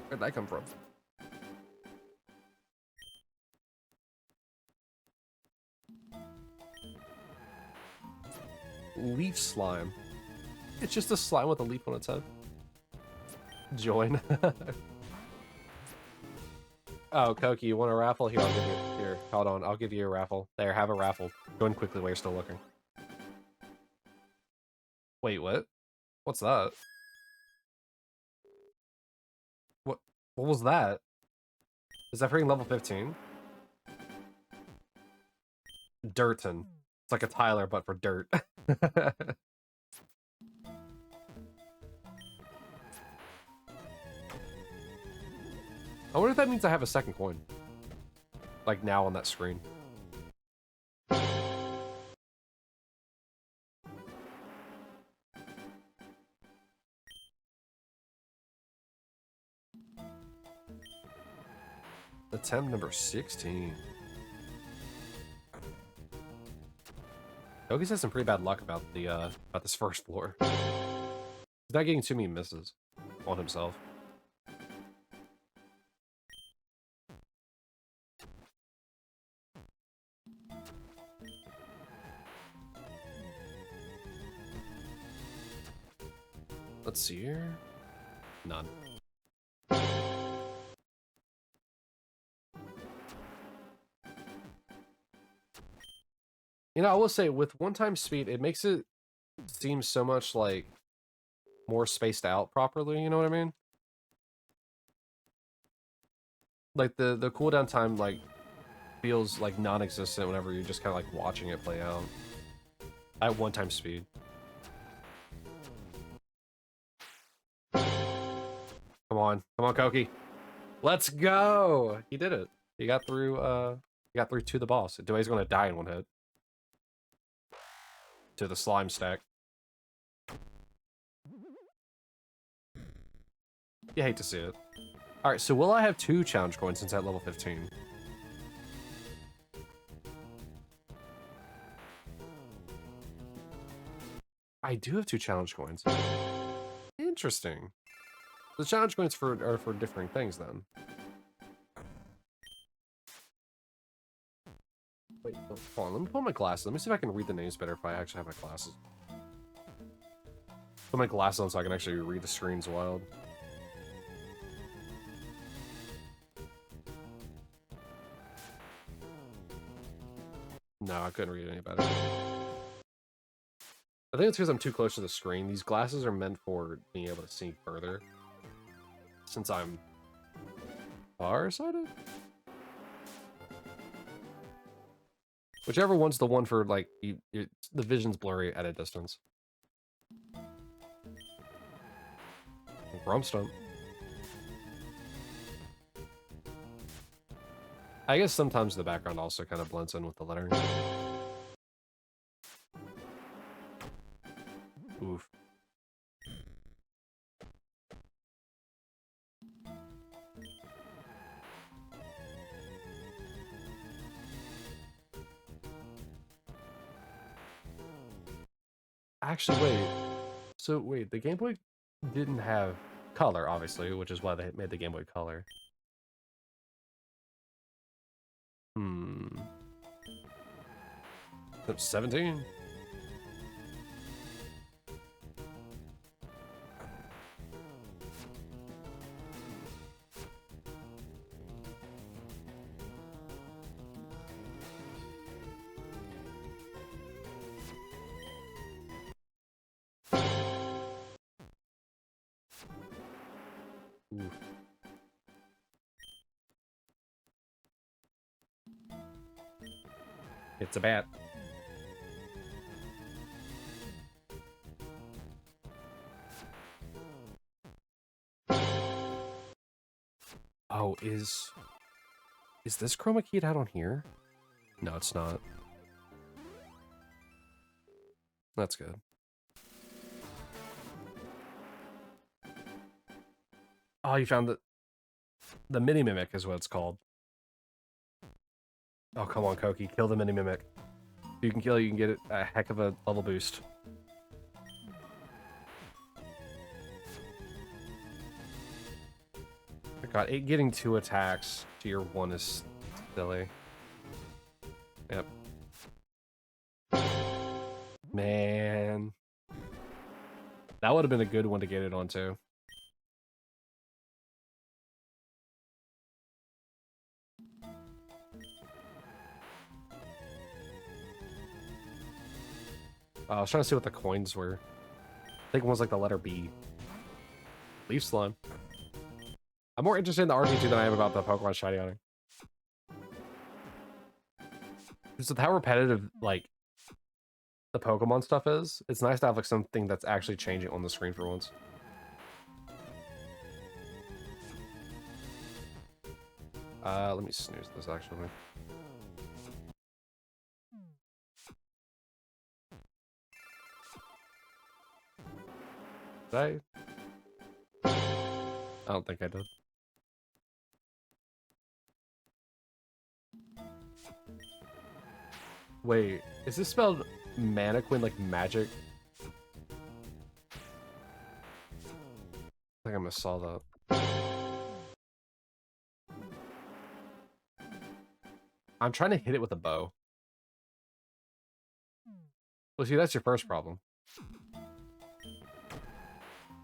Where'd that come from? Leaf slime. It's just a slime with a leaf on its head. Join. Oh, Koki, you want a raffle? Here, I'll give you. Here, hold on. I'll give you a raffle. There, have a raffle. Join quickly while you're still looking. Wait, what? What's that? What was that? Is that freaking level 15? Dirton. It's like a Tyler, but for dirt. I wonder if that means I have a second coin. Like now on that screen. Attempt number 16. Yogi's has some pretty bad luck about the about this first floor. He's not getting too many misses on himself. Let's see here. None. You know, I will say, with one-time speed, it makes it seem so much, like, more spaced out properly, you know what I mean? Like, the cooldown time, like, feels, like, non-existent whenever you're just kind of, like, watching it play out. At one-time speed. Come on. Come on, Koki. Let's go! He did it. He got through to the boss. Dwayne's gonna die in one hit. To the slime stack. You hate to see it. Alright, so will I have 2 challenge coins since at level 15? I do have 2 challenge coins. Interesting. The challenge coins are for different things then. Wait, hold on, let me pull my glasses. Let me see if I can read the names better if I actually have my glasses. Put my glasses on so I can actually read the screens wild. No, I couldn't read it any better. I think it's because I'm too close to the screen. These glasses are meant for being able to see further. Since I'm farsighted? Whichever one's the one for, like, the vision's blurry at a distance. Rumstump. I guess sometimes the background also kind of blends in with the lettering. Oof. Actually, wait. So, wait, the Game Boy didn't have color, obviously, which is why they made the Game Boy Color. 17? Ooh. It's a bat. Oh, is this chroma keyed out on here? No, it's not. That's good. Oh, you found the mini mimic is what it's called. Oh, come on, Koki, kill the mini mimic. If you can kill it, you can get a heck of a level boost. God, getting 2 attacks to your 1 is silly. Yep. Man. That would have been a good one to get it onto. I was trying to see what the coins were. I think one was like the letter B. Leaf slime. I'm more interested in the RPG than I am about the Pokemon shiny hunting. Just with how repetitive, like, the Pokemon stuff is, it's nice to have, like, something that's actually changing on the screen for once. Let me snooze this, actually. Did I don't think I did. Wait, is this spelled mannequin like magic? I think I missaw that. I'm trying to hit it with a bow. Well, see, that's your first problem.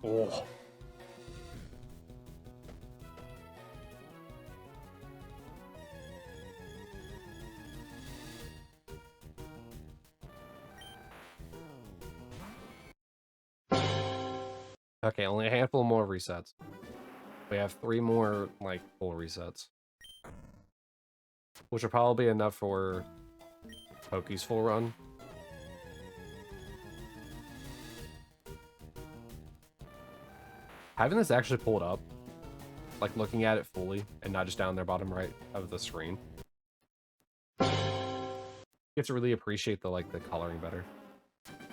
Oh. Okay, only a handful more resets. We have 3 more, like, full resets. Which are probably enough for Poke's full run. Having this actually pulled up, like looking at it fully, and not just down there bottom right of the screen, you have to really appreciate the, like, the coloring better.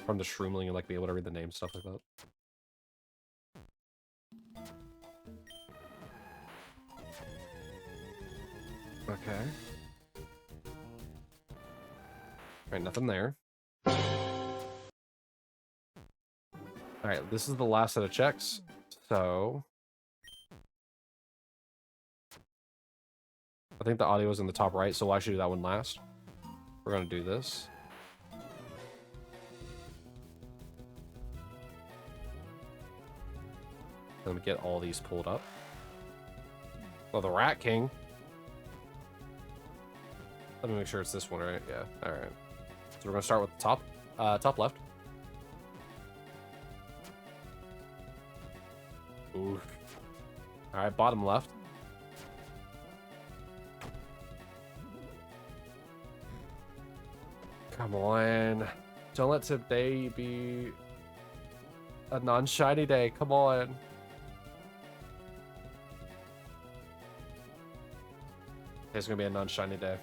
From the Shroomling and, like, be able to read the name, stuff like that. Okay. Alright, nothing there. Alright, this is the last set of checks, so... I think the audio is in the top right, so we'll actually do that one last. We're gonna do this. Let me get all these pulled up. Oh, the Rat King. Let me make sure it's this one, right? Yeah, alright. So we're gonna start with the top left. Ooh. Alright, bottom left. Come on. Don't let today be a non-shiny day. Come on. It's gonna be a non-shiny day.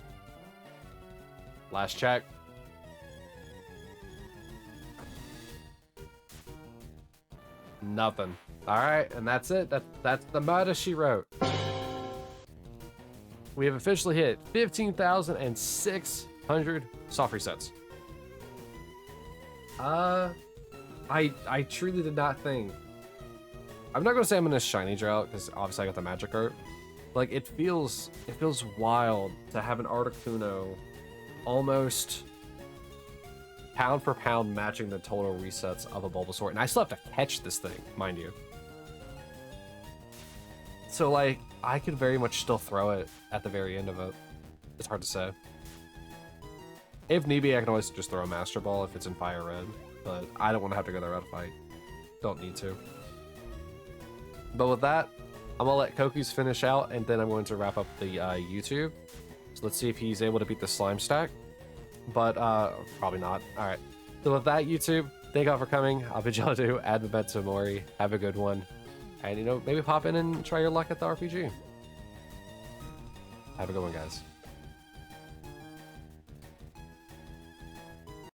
Last check. Nothing. Alright, and that's it. That's the murder she wrote. We have officially hit 15,600 soft resets. I truly did not think. I'm not gonna say I'm in a shiny drought because obviously I got the magic art. Like it feels wild to have an Articuno almost pound for pound matching the total resets of a Bulbasaur, and I still have to catch this thing, mind you. So like I could very much still throw it at the very end of it. It's hard to say. If need be, I can always just throw a Master Ball if it's in Fire Red, but I don't want to have to go that route if I don't need to. But with that, I'm gonna let Koku's finish out, and then I'm going to wrap up the YouTube. So let's see if he's able to beat the slime stack. But probably not. All right. So with that, YouTube, thank y'all for coming. I'll bid y'all to add Memento Mori. Have a good one. And, you know, maybe pop in and try your luck at the RPG. Have a good one, guys.